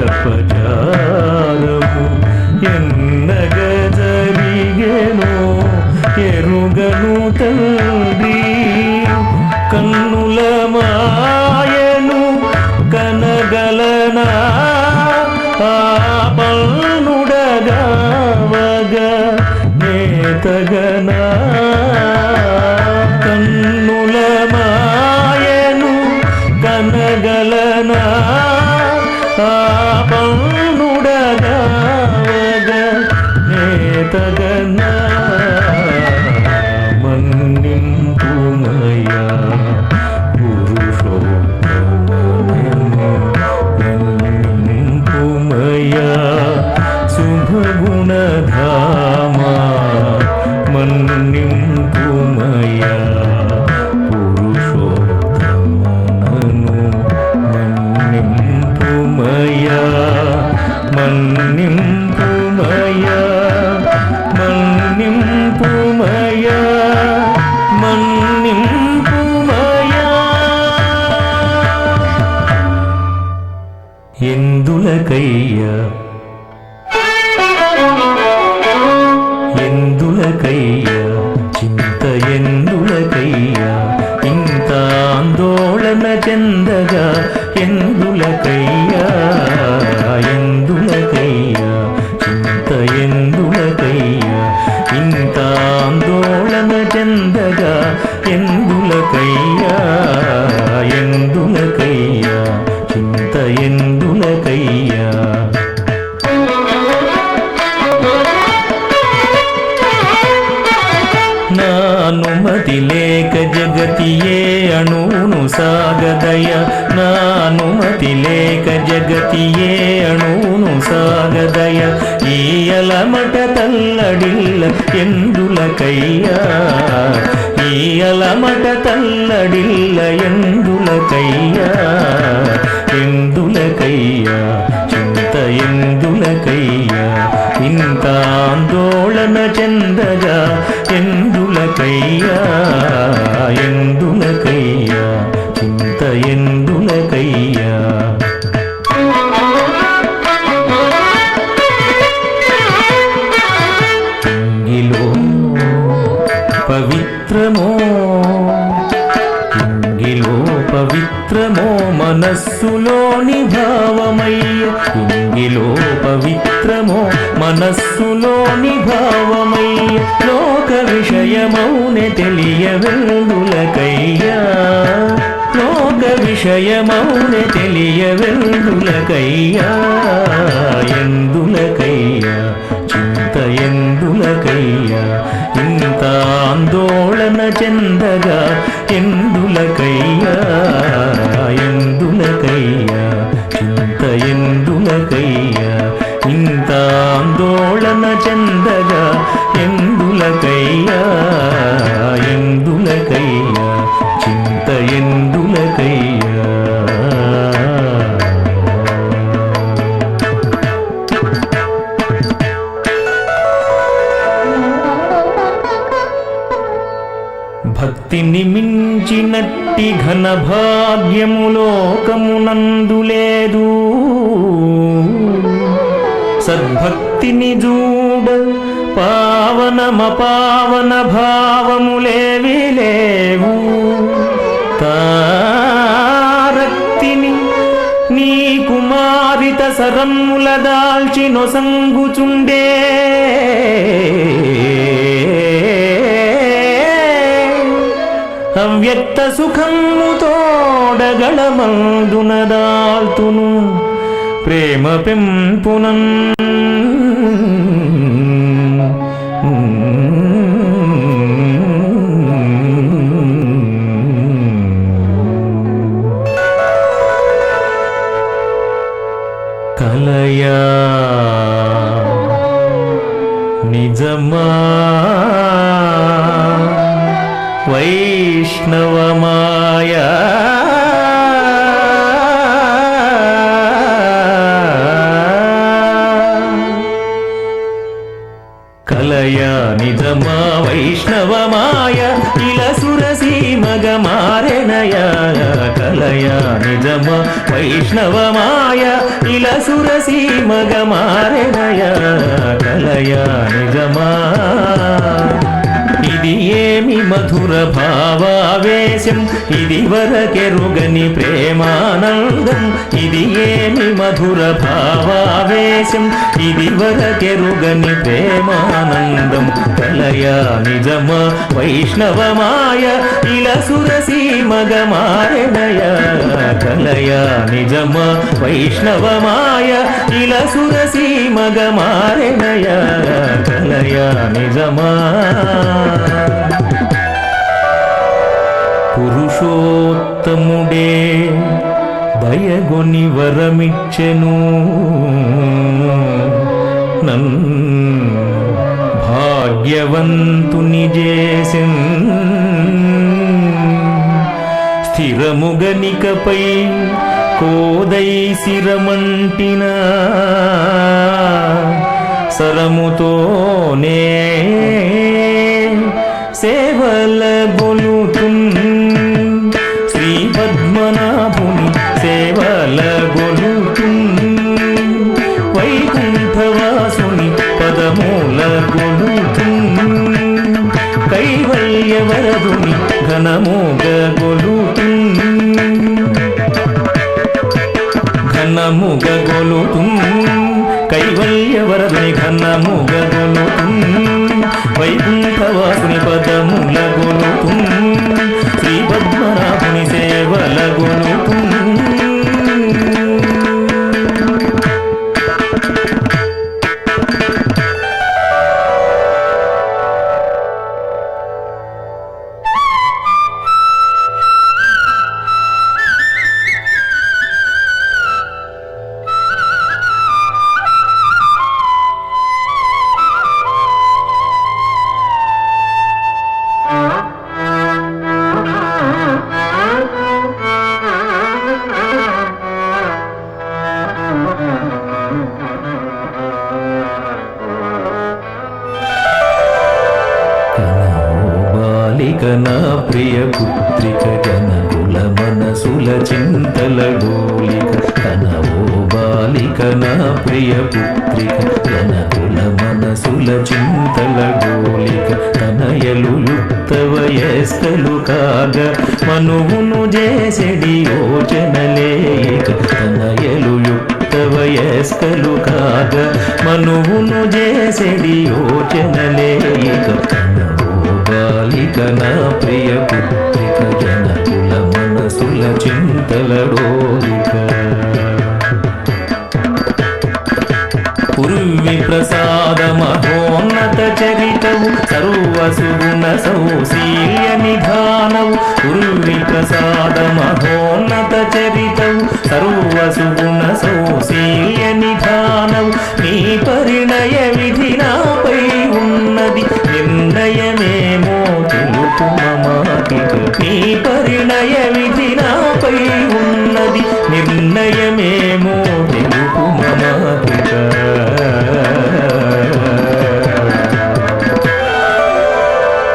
Speaker 3: అపచారము ఎన్నగ జరిగేనో ఎరుగను తండ్రి కన్నుల మాయను కనగలనా పల్నుడగావగా నేతగనా కన్నుల మాయను కనగలనా పల్నుడగావగా నేతగనా మన్నింపుమయా మన్నింపుమయా శుభగుణధామా మన్నింపుమయా పురుషోత్తమనను మన్నింపుమయా మన్నింపుమయా మన్నింపుమయా మన్నింపుమయా ఎందులకయ్యా ఎందులకయ్యా చింత ఎందులకయ్యా ఇంత ఆందోళన చెందగా ఎందులకయ్యా ఎందులకయ్యా చింత ఎందులకయ్యా ఇంత ఆందోళన చెందగా ఎందులకయ్యా ఎందులకయ్యా చింత ఎందులకయ్యా నానుమతి లేక జగతియే అణువును సాగదయ నానుమతి లేక జగతియే అణువును సాగదయ ఈ అలమట తల్లడిల్ల ఎందులకయ్యా ఈ అలమట తల్లడిల్ల ఎందులకయ్యా ఎందులకయ్యా చింత ఎందులకయ్యా ఇంత ఆందోళన చెందగా ఎందులకయ్యా ఎందులకయ్యా చింత ఎందులకయ్యా ఇంగిలో పవిత్రమో ఇంగిలో పవిత్రమో మనస్సులోని భావమయ్య ఇంగిలో పవిత్రమో మనస్సులోని భావమయ్య లోక విషయమౌనె తెలియవెందులకయ్యా లోక విషయమౌనె తెలియవెందులకయ్యా ఎందులకయ్యా చింత ఎందులకయ్యా ఇంత ఆందోళన చెందగా ఎందులకయ్యా ఎందులకయ్యా చింత ఎందులకయ్యా ఇంత ఆందోళన చెందగా ఎందులకయ్యా ఎందులకయ్యా చింత ఎందులకయ్యా భక్తిని మించినట్టి ఘన భాగ్యము లోకమునందు లేదు సద్భక్తిని జూడ పావనమపావన భావములేవి లేవు తారక్తిని నీ కుమారిత సరమ్ముల దాల్చి నొసంగుచుండే అవ్యక్త సుఖము తోడగళమందున దాల్తును ప్రేమ పెంపునం కలయా నిజమా వైష్ణవమాయా కలయా నిజమా వైష్ణవమాయ ఇలా సురసీమగ మారెనయ కలయా నిజమా వైష్ణవమాయ ఇలా సురసీమగ మారెనయ కలయా నిజమా ఇది ఏమి మధుర భావావేశం ఇది వరకెరుగని ప్రేమానందం ఇది ఏమి మధుర భావావేశం ఇది వరకెరుగని ప్రేమానందం కలయా నిజమా వైష్ణవమాయ ఇలా సురసీమగ మారెనయ కలయా నిజమా వైష్ణవమాయ ఇలా సురసీమగ మారెనయ కలయా నిజమా పురుషోత్తముడే దయగొని వరమిచ్చెను నన్ భాగ్యవంతుని చేసెన్ స్థిరముగనికపై కోదై శిరమంటినా సరముతోనే సేవల గొలుతున్ శ్రీ పద్మనాభుని సేవల గొలుతున్ వైకుంఠవాసుని పదమూల గొలుతున్ కైవల్యవరదుని ఘనముగ గొలుతున్ ఘనముగ గొలుతున్ కైవల్యవరదుని ఘనముగ గొలుతున్ వైకుంఠవాసుని పదముల గొలుతున్ శ్రీ పద్మనాభుని సేవల గొలుతున్ నా ప్రియ పుత్రిక జనకుల మనసుల చింతల గోలిక కనవో బాలిక నా ప్రియ పుత్రిక జనకుల మనసుల చింతల గోలిక తనయలు యుక్త వయస్కలు కాగ మనువును చేసెడి యోచనలేక తనయలు యుక్త వయస్కలు కాగ మనువును చేసెడి యోచనలేక బాలిక నా ప్రియ పుత్రిక జనకుల మనసుల చింతల డోలిక పుర్వి ప్రసాద మహోన్నత చరితవు సర్వసుగుణ సౌశీల్య నిధానవు పుర్వి ప్రసాద మహోన్నత చరితవు సర్వసుగుణ సౌశీల్య నిధానవు నీ పరిణయ విధి నాపై ఉన్నది నిర్ణయమేమో తెలుపు మమాకిక నీ పరిణయ విధి నాపై ఉన్నది నిర్ణయమేమో తెలుపు మమాకిక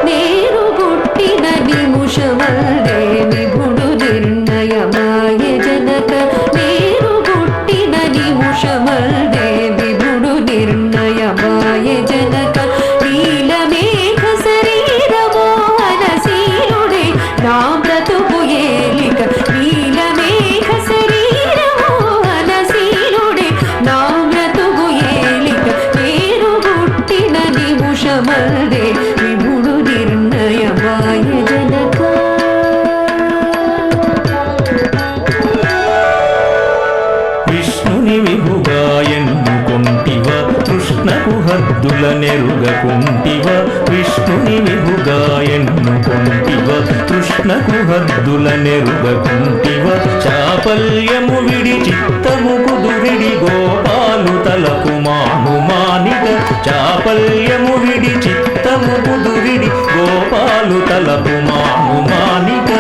Speaker 4: నేను పుట్టిన నిముషమల్లే విభుడు నిర్ణయమాయ జనక నేను పుట్టిన నిముషమల్లే విభుడు నిర్ణయమాయ జనక నీలమేఘ శరీరమో అనశీలుడే నా బ్రతుకు ఏ
Speaker 3: హద్దుల నెరుగకుంటివ విష్ణుని విభుగా ఎన్నుకొంటివ కృష్ణకు హద్దుల నెరుగకుంటివ చాపల్యము విడి చిత్తము కుదురిడి గోపాలు తలకు మానుమానిక చాపల్యము విడి చిత్తము కుదురిడి గోపాలు తలకు మానుమానిక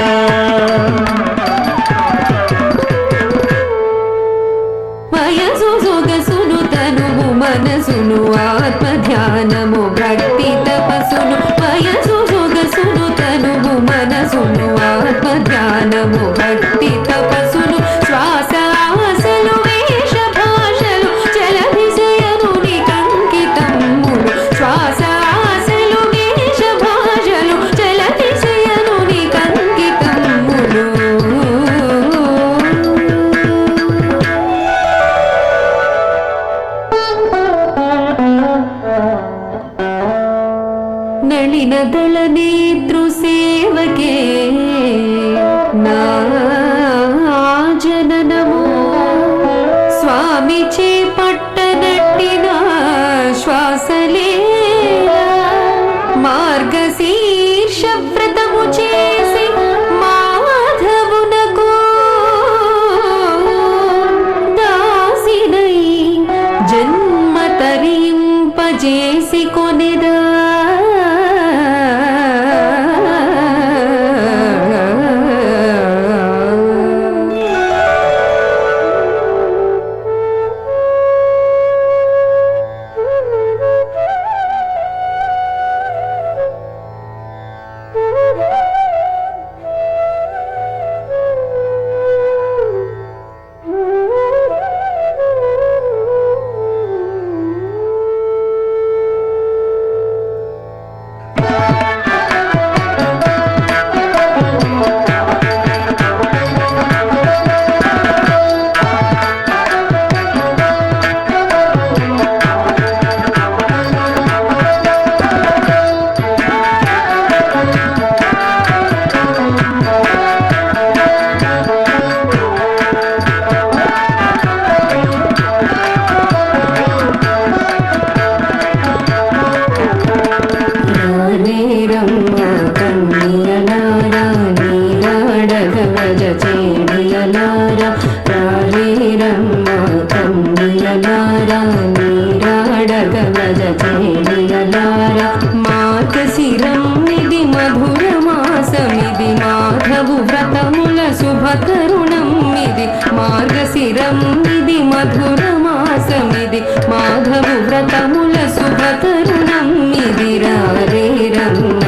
Speaker 4: వయసు సొగసును తనువు మనసును ఆత్మ ధ్యానము భక్తి తపస్సును వయసు సొగసును తనువు మనసును ఆత్మ ధ్యానము భక్తి తపస్సును శ్వాస ఆశలు వేష భాషలు చలభిషయను నికంకితమ్ములు శ్వాస ఆశలు వేష భాషలు చలభిషయను నికంకితమ్ములు నళిన దళ నేతృ సేవకే నా జననము స్వామి చేపట్టనట్టిన శ్వాసలే మార్గశీర్ష వ్రతము చేసి మాధవునకు దాసినై జన్మ తరింపజేసి కొనిదా మార్గశిరం ఇది మధుర మాసమిది మాధవు వ్రతముల శుభతరుణం ఇది మార్గశిరం ఇది మధుర మాసమిది మాధవు వ్రతముల శుభతరుణం ఇది రారే రమ్మ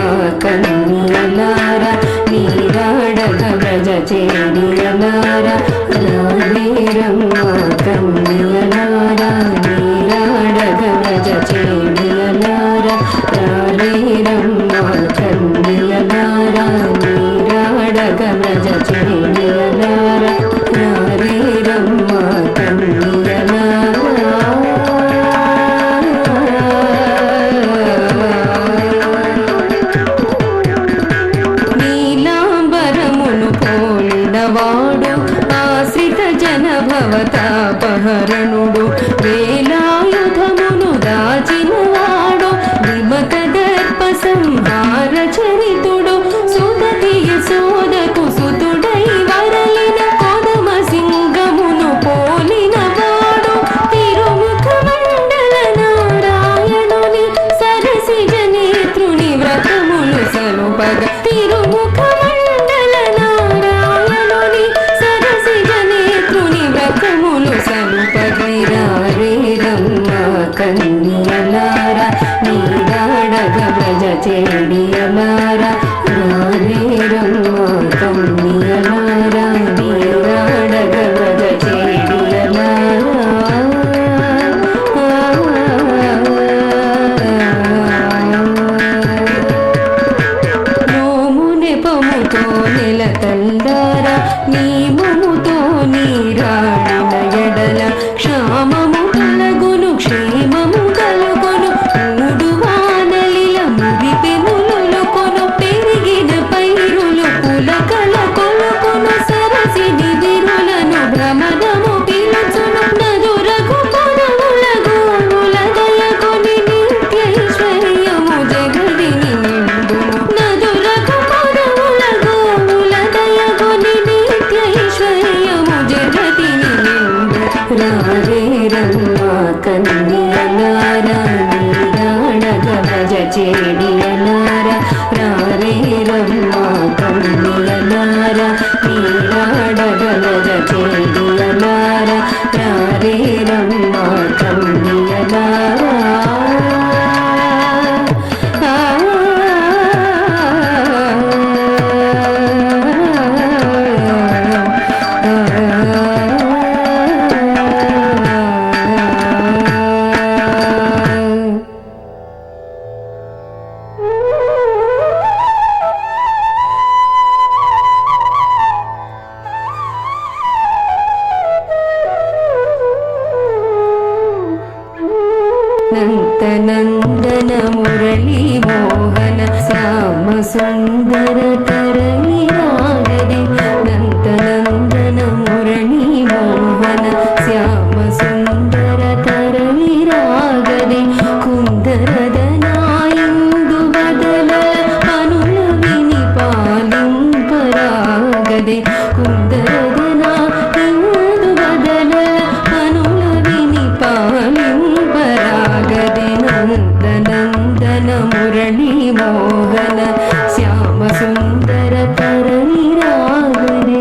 Speaker 4: కన్యలార నీరాడగ వ్రజ చేడియలార రారే రమ్మ కన్యలార నీరాడగ వ్రజ చేడియలార రారే రమ్మ కన్యలార నీరాడగ వ్రజ చేడియలార రారే రమ్మ నీలాంబరమును పోలినవాడు ఆశ్రిత జన భవతాపహరణుడు వేలాయుధమును దాచినవాడు విమత దర్ప సంహార చరితుడు సుదతి యశోదకు సుతుడై వరలిన కొదమ సింగమును పోలినవాడు తిరుముఖ మండల నారాయణుని సరసిజ నేత్రుని వ్రతములు సలుపగ తిరుముఖ మండల నారాయణుని సరసిజ నేత్రుని వ్రతములు సలుపగైరారే రమ్మ కన్యలార నీరాడగ వ్రజ చేడియలార రారే రమ్మ కన్యలార నీరాడగ వ్రజ నోముని పముతో నెలతల్లార నీమముతో నీరాడిన ఎడల క్షామము కలగును క్షేమము కలుగును మూడు వానలిల మురిపెనులు కొను పెరిగిన పైరులు పులకల కొలుకును సరసిని విరులను భ్రమణము పిలుచును నదురకు పొడవుల గోవుల దయకొని రారే రమ్మ కన్యలారా నీరాడగలజ చేడియలారా రారే రమ్మ కన్యలారా నీరాడగలజ చేడియలారా రారే రమ్మ కన్యలారా నందన మురళీ మోహన శ్యామ సుందర తరణి రాగదే నందన మురళీ మోహన శ్యామ సుందర తరణి రాగదే కుందరదనాయిందు బదల పనుల విని పాలింపరాగదే కుందరదనా ఇందు బదల పనుల విని పాలింపరాగదే నందన మురళీ మోహన శ్యామ సుందర తరణి రాగదే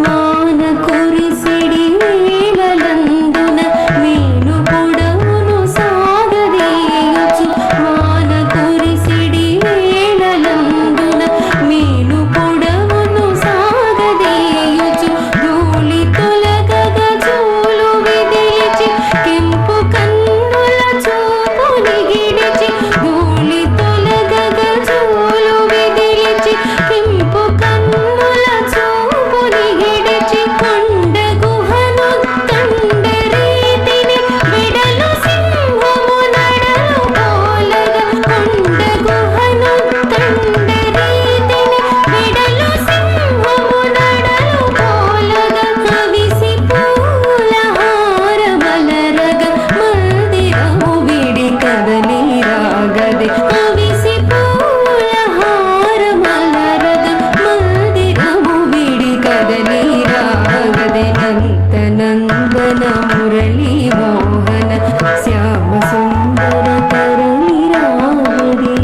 Speaker 4: వాన కురిసిడి వేళలందున వేణు పొడవును సాగదీయొచ్చు వాన కురిసిడి వేళలందున వేణు పొడవును సాగదీయొచ్చు ధూళి తొలగగ చూలు విదిలిచి కెంపు కన్నుల చూపుని గిడిచి ధూళి తొలగగ చూలు విదిలిచి కెంపు కన్నుల చూపుని గిడిచి కొండ గుహను కండ రీతిని విడలు సింహము నడలు పోలగా కొండ గుహను కండ రీతిని విడలు సింహము నడలు పోలగా అవిసి పూల హారమలరగ మందిరము విడి కదలి రాగదే అవిసి పూల హారమలరగ మందిరము విడి కదలి రాగదే నందన మురళీ మోహన శ్యామ సుందర తరణి రాగదే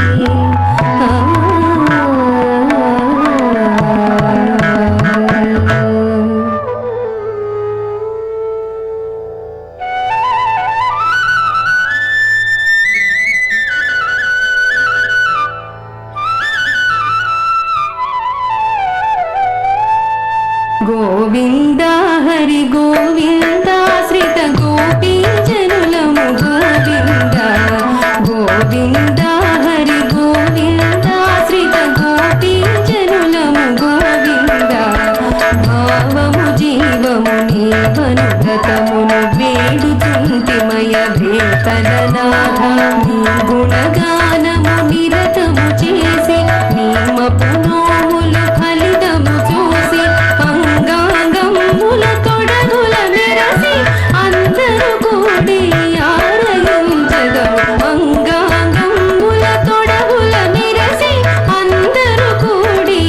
Speaker 4: గోవింద హరి గోవింద శ్రిత గోపీ జనులము గోవింద గోవింద హరి గోవింద శ్రిత గోపీ జనులము గోవింద భావము జీవము నీవను వ్రతమును వేడుచుంటిమయ భేతననాథ నీ గుణగానము నిరతము చేసి నీమపు నోములు ఫలితము చూసి అంగాంగముల తొడగుల మెరసి అందరూ కూడి ఆరగించదము అంగాంగముల తొడగుల మెరసి అందరూ కూడి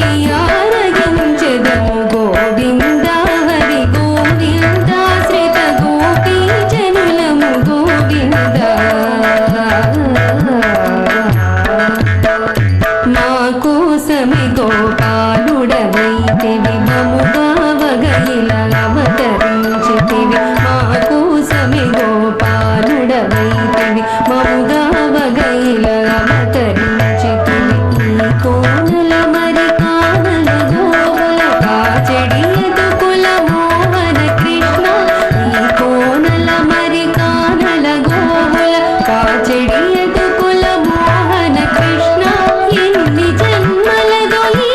Speaker 4: ఆరగించదము గోవింద హరి గోవింద శ్రిత గోపీ జనులము గోవింద మా కోసమి గోపాలుడవైతివి మముగా వగయిల అవతరించితివి మా కోసమి గోపాలుడవైతివి మముగా వగయిల అవతరించితివి ఈ కోనల మరి కానల గోవుల కాచెడి ఎదుకుల మోహన కృష్ణ ఈ కోనల మరి కానల గోవుల కాచెడి ఎదుకుల మోహన కృష్ణ ఎన్ని జన్మలదో ఈ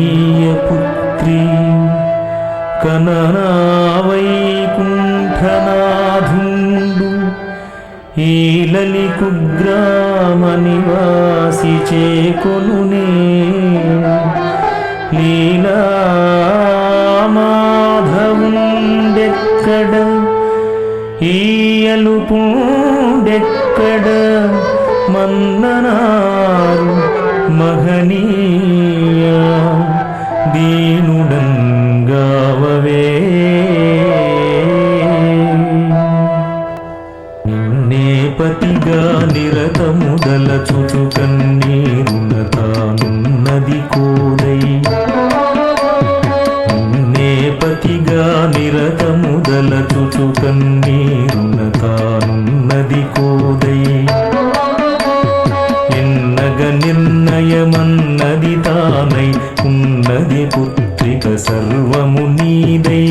Speaker 3: కైకేయపుత్రి కననా వైకుంఠనాథుండు ఈలలి కుగ్రామ నివాసి చేకొనునే లీలామాధవుండెక్కడ ఈయలుపుండెక్కడ మన్ననారు మహనీయ దీనుడంగావవే నిన్నేపతిగా నిరతముదలచుచు కన్నీరున తానున్నది కోదై నిన్నేపతిగా నిరతముదలచుచు కన్నీరున తానున్నది కోదై ఎన్నగ నిర్ణయమన్నది తానై ఉన్నది పుత్రిక సర్వము నీదై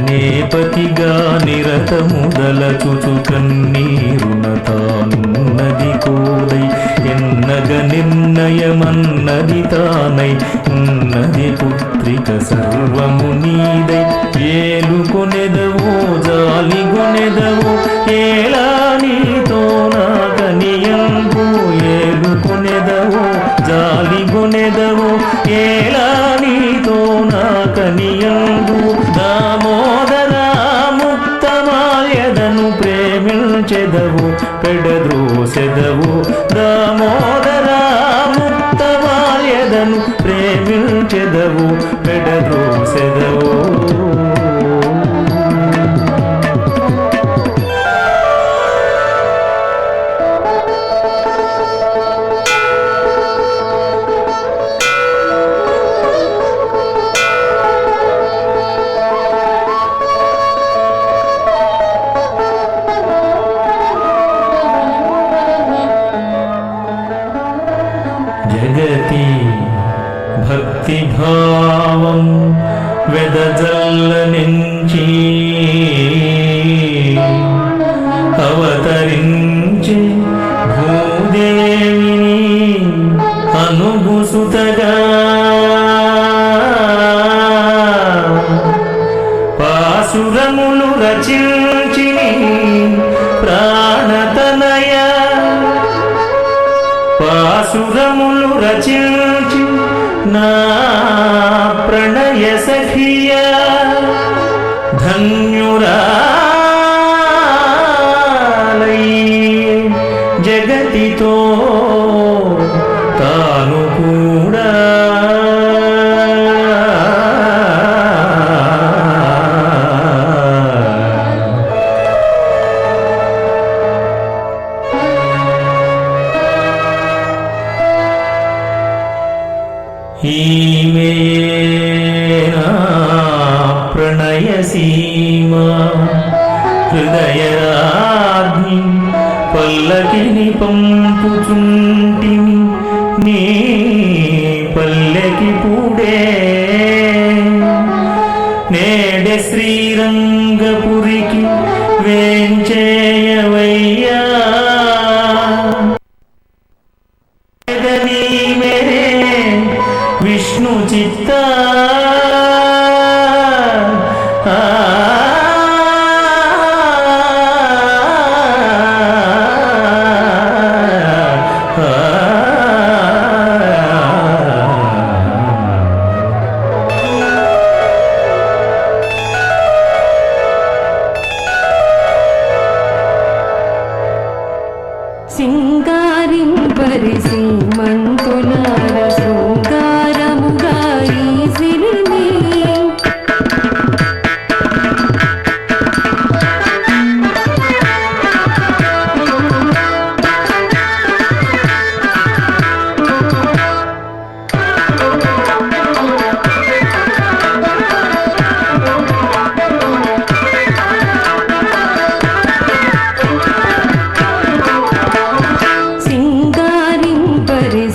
Speaker 3: నేపతిగా నిరతముదలచుచు కన్నీరున తానున్నది కోదై ఎన్నగ నిర్ణయమన్నది తానై ఉన్నది పుత్రిక సర్వము నీదై ఏలుకొనెదవో జాలిగొనెదవో ఏలా నీతో నా కనియంపు ఏలుకొనెదవో జాలిగొనెదవో ఏలా నీతో నా కనియంపు దామోదరా ముక్తమాయదను ప్రేమించెదవు పెడద్రోసెదవు దామోదరా ముక్తమాయదను ప్రేమించెదవు పెడద్రోసెదవు జగతి భక్తిభావం వెదజల్లనించి అవతరించి భూదేవిని అనుగుసుతగా పాసురములు రచించి ప్రాణతనయ పాసురములు రచించి నా ప్రణయ సఖియ ధన్యురాలై జగతితో తాను కూడా ఈమెనా ప్రణయ సీమా హృదయరాజ్ఞి పల్లకిని పంపుచుంటిని నీ పల్లెకి పూడే నేడే శ్రీరంగపురికి వేంచేయవయ్యా విష్ణు చిత్త
Speaker 4: సింగారింపరి సీమంతులార శృంగారముగా ఈ సిరిని సింగారింపరి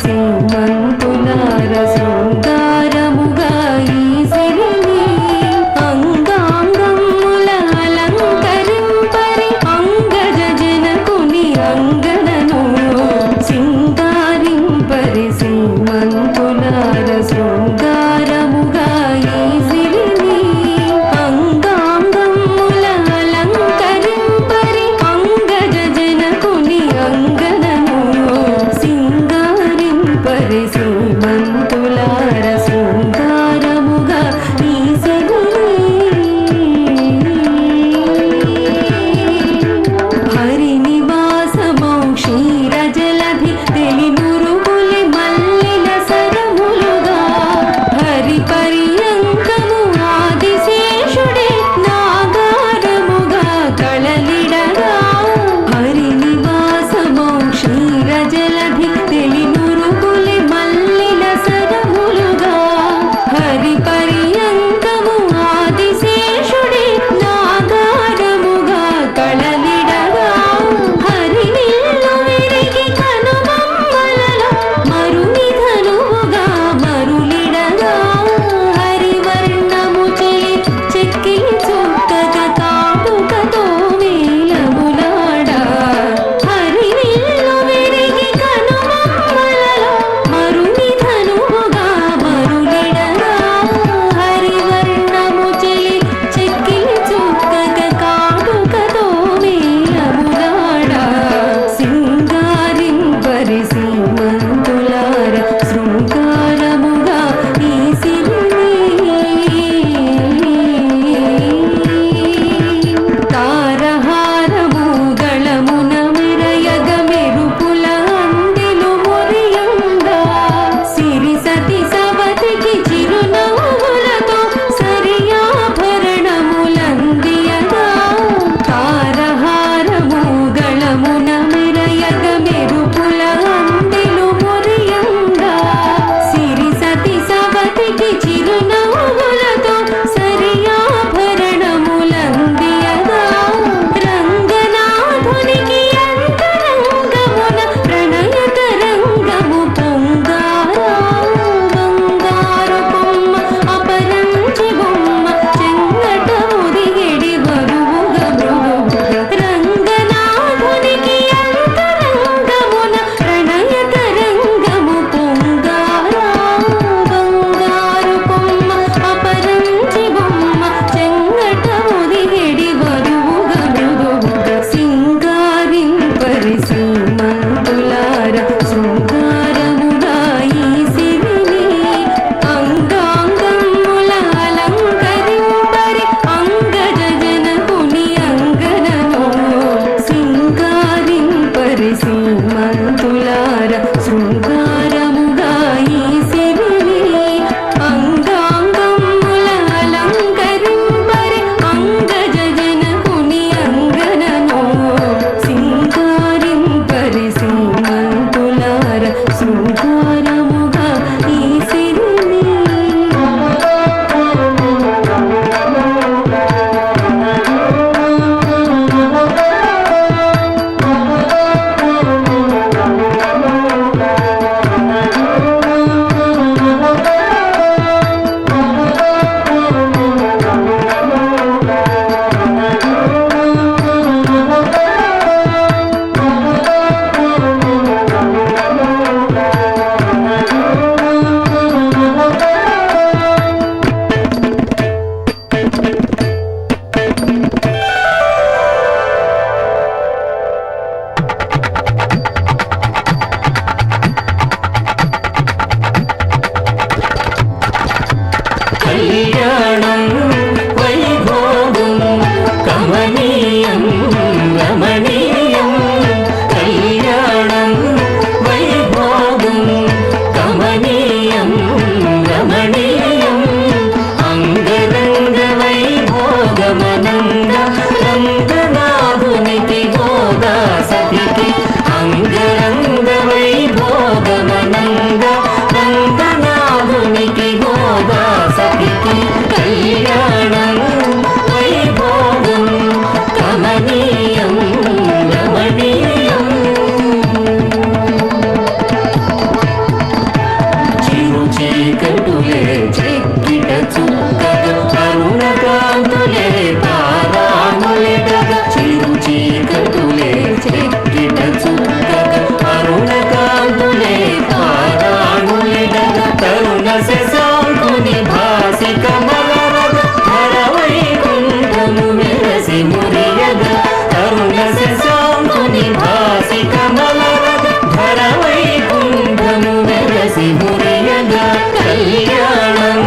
Speaker 4: చీకటులే చెక్కిట చుక్కగా అరుణకాంతులే తారాములెడగా చిరు చీకటులే చెక్కిట చుక్కగా అరుణకాంతులే తారాములెడగా తరుణ శశాంకుని భాసి కమలరగ ధరవైకుంఠము మెరసి మురియగా తరుణ శశాంకుని భాసి కమలరగ ధరవైకుంఠము మెరసి మురియగా కళ్యాణం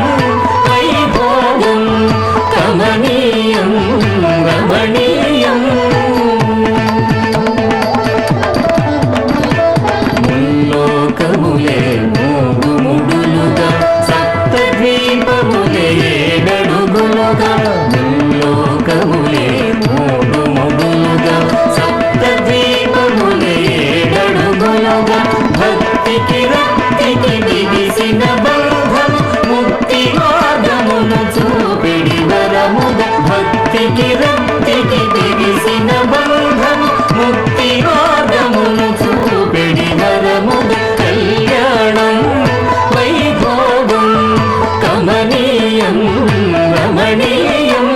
Speaker 4: వైభోగం కమనీయం రమణీయం ముల్లోకములే మూడుముడులుగా సప్తద్వీపములే ఏడడుగులుగా ముల్లోకములే మూడుముడులుగా సప్తద్వీపములే ఏడడుగులుగా భక్తికి రక్తికి దిగిసిన బంధము ముక్తి మార్గమును చూపిడి వరముగా భక్తికి రక్తికి దిగిసిన బంధము ముక్తి మార్గమును చూపిడి వరముగా కళ్యాణం వైభోగం కమనీయం రమణీయం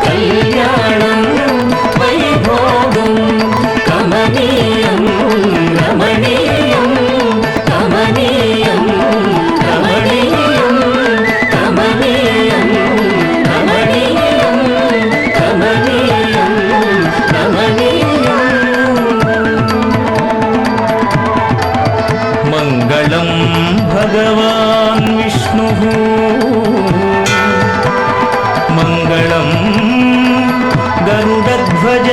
Speaker 4: కళ్యాణం వైభోగం కమనీయం రమణీయం కమనీయం రమణీయం కమనీయం రమణీయం కమనీయం రమణీయం
Speaker 3: మంగళం భగవాన్ విష్ణుః మంగళం గరుడధ్వజ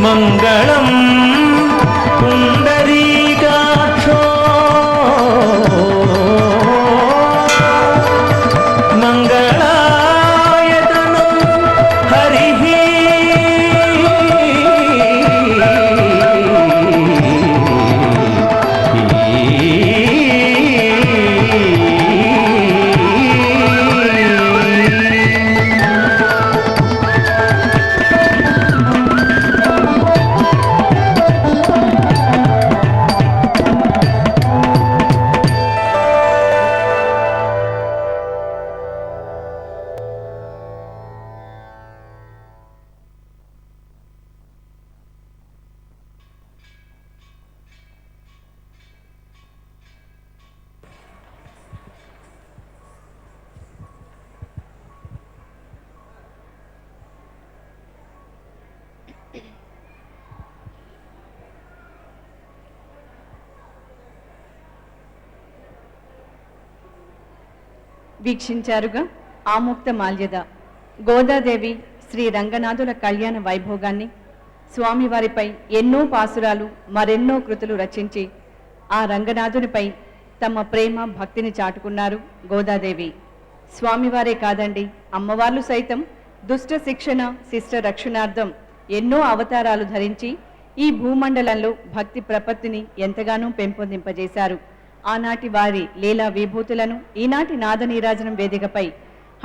Speaker 3: మంగళం పుండరీకాక్షో మంగళాయతనం హరిః
Speaker 1: వీక్షించారుగా ఆముక్త మాల్యద గోదాదేవి శ్రీ రంగనాథుల కళ్యాణ వైభోగాన్ని, స్వామివారిపై ఎన్నో పాసురాలు మరెన్నో కృతులు రచించి ఆ రంగనాథునిపై తమ ప్రేమ భక్తిని చాటుకున్నారు గోదాదేవి. స్వామివారే కాదండి, అమ్మవార్లు సైతం దుష్ట శిక్షణ శిష్ట రక్షణార్థం ఎన్నో అవతారాలు ధరించి ఈ భూమండలంలో భక్తి ప్రపత్తిని ఎంతగానో పెంపొందింపజేశారు. ఆనాటి వారి లీలా విభూతులను ఈనాటి నాద నీరాజనం వేదికపై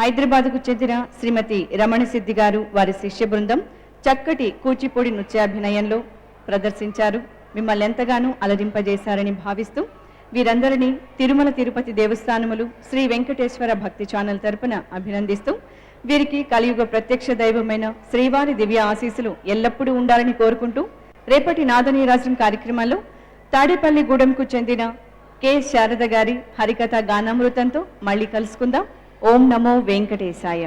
Speaker 1: హైదరాబాద్కు చెందిన శ్రీమతి రమణ సిద్ధి గారు వారి శిష్య బృందం చక్కటి కూచిపూడి నృత్యాభినయంలో ప్రదర్శించారు. మిమ్మల్ని ఎంతగానో అలరింపజేశారని భావిస్తూ వీరందరినీ తిరుమల తిరుపతి దేవస్థానములు శ్రీ వెంకటేశ్వర భక్తి ఛానల్ తరపున అభినందిస్తూ వీరికి కలియుగ ప్రత్యక్ష దైవమైన శ్రీవారి దివ్య ఆశీస్సులు ఎల్లప్పుడూ ఉండాలని కోరుకుంటూ రేపటి నాద నీరాజనం కార్యక్రమంలో తాడేపల్లిగూడెంకు చెందిన కె శారద గారి హరికథ గానామృతంతో మళ్ళీ కలుసుకుందాం. ఓం నమో వెంకటేశాయ.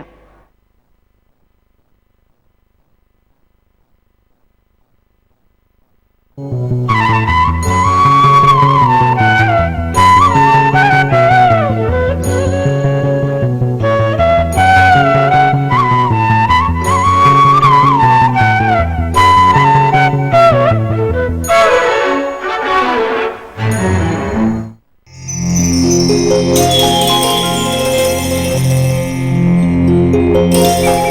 Speaker 4: Thank you.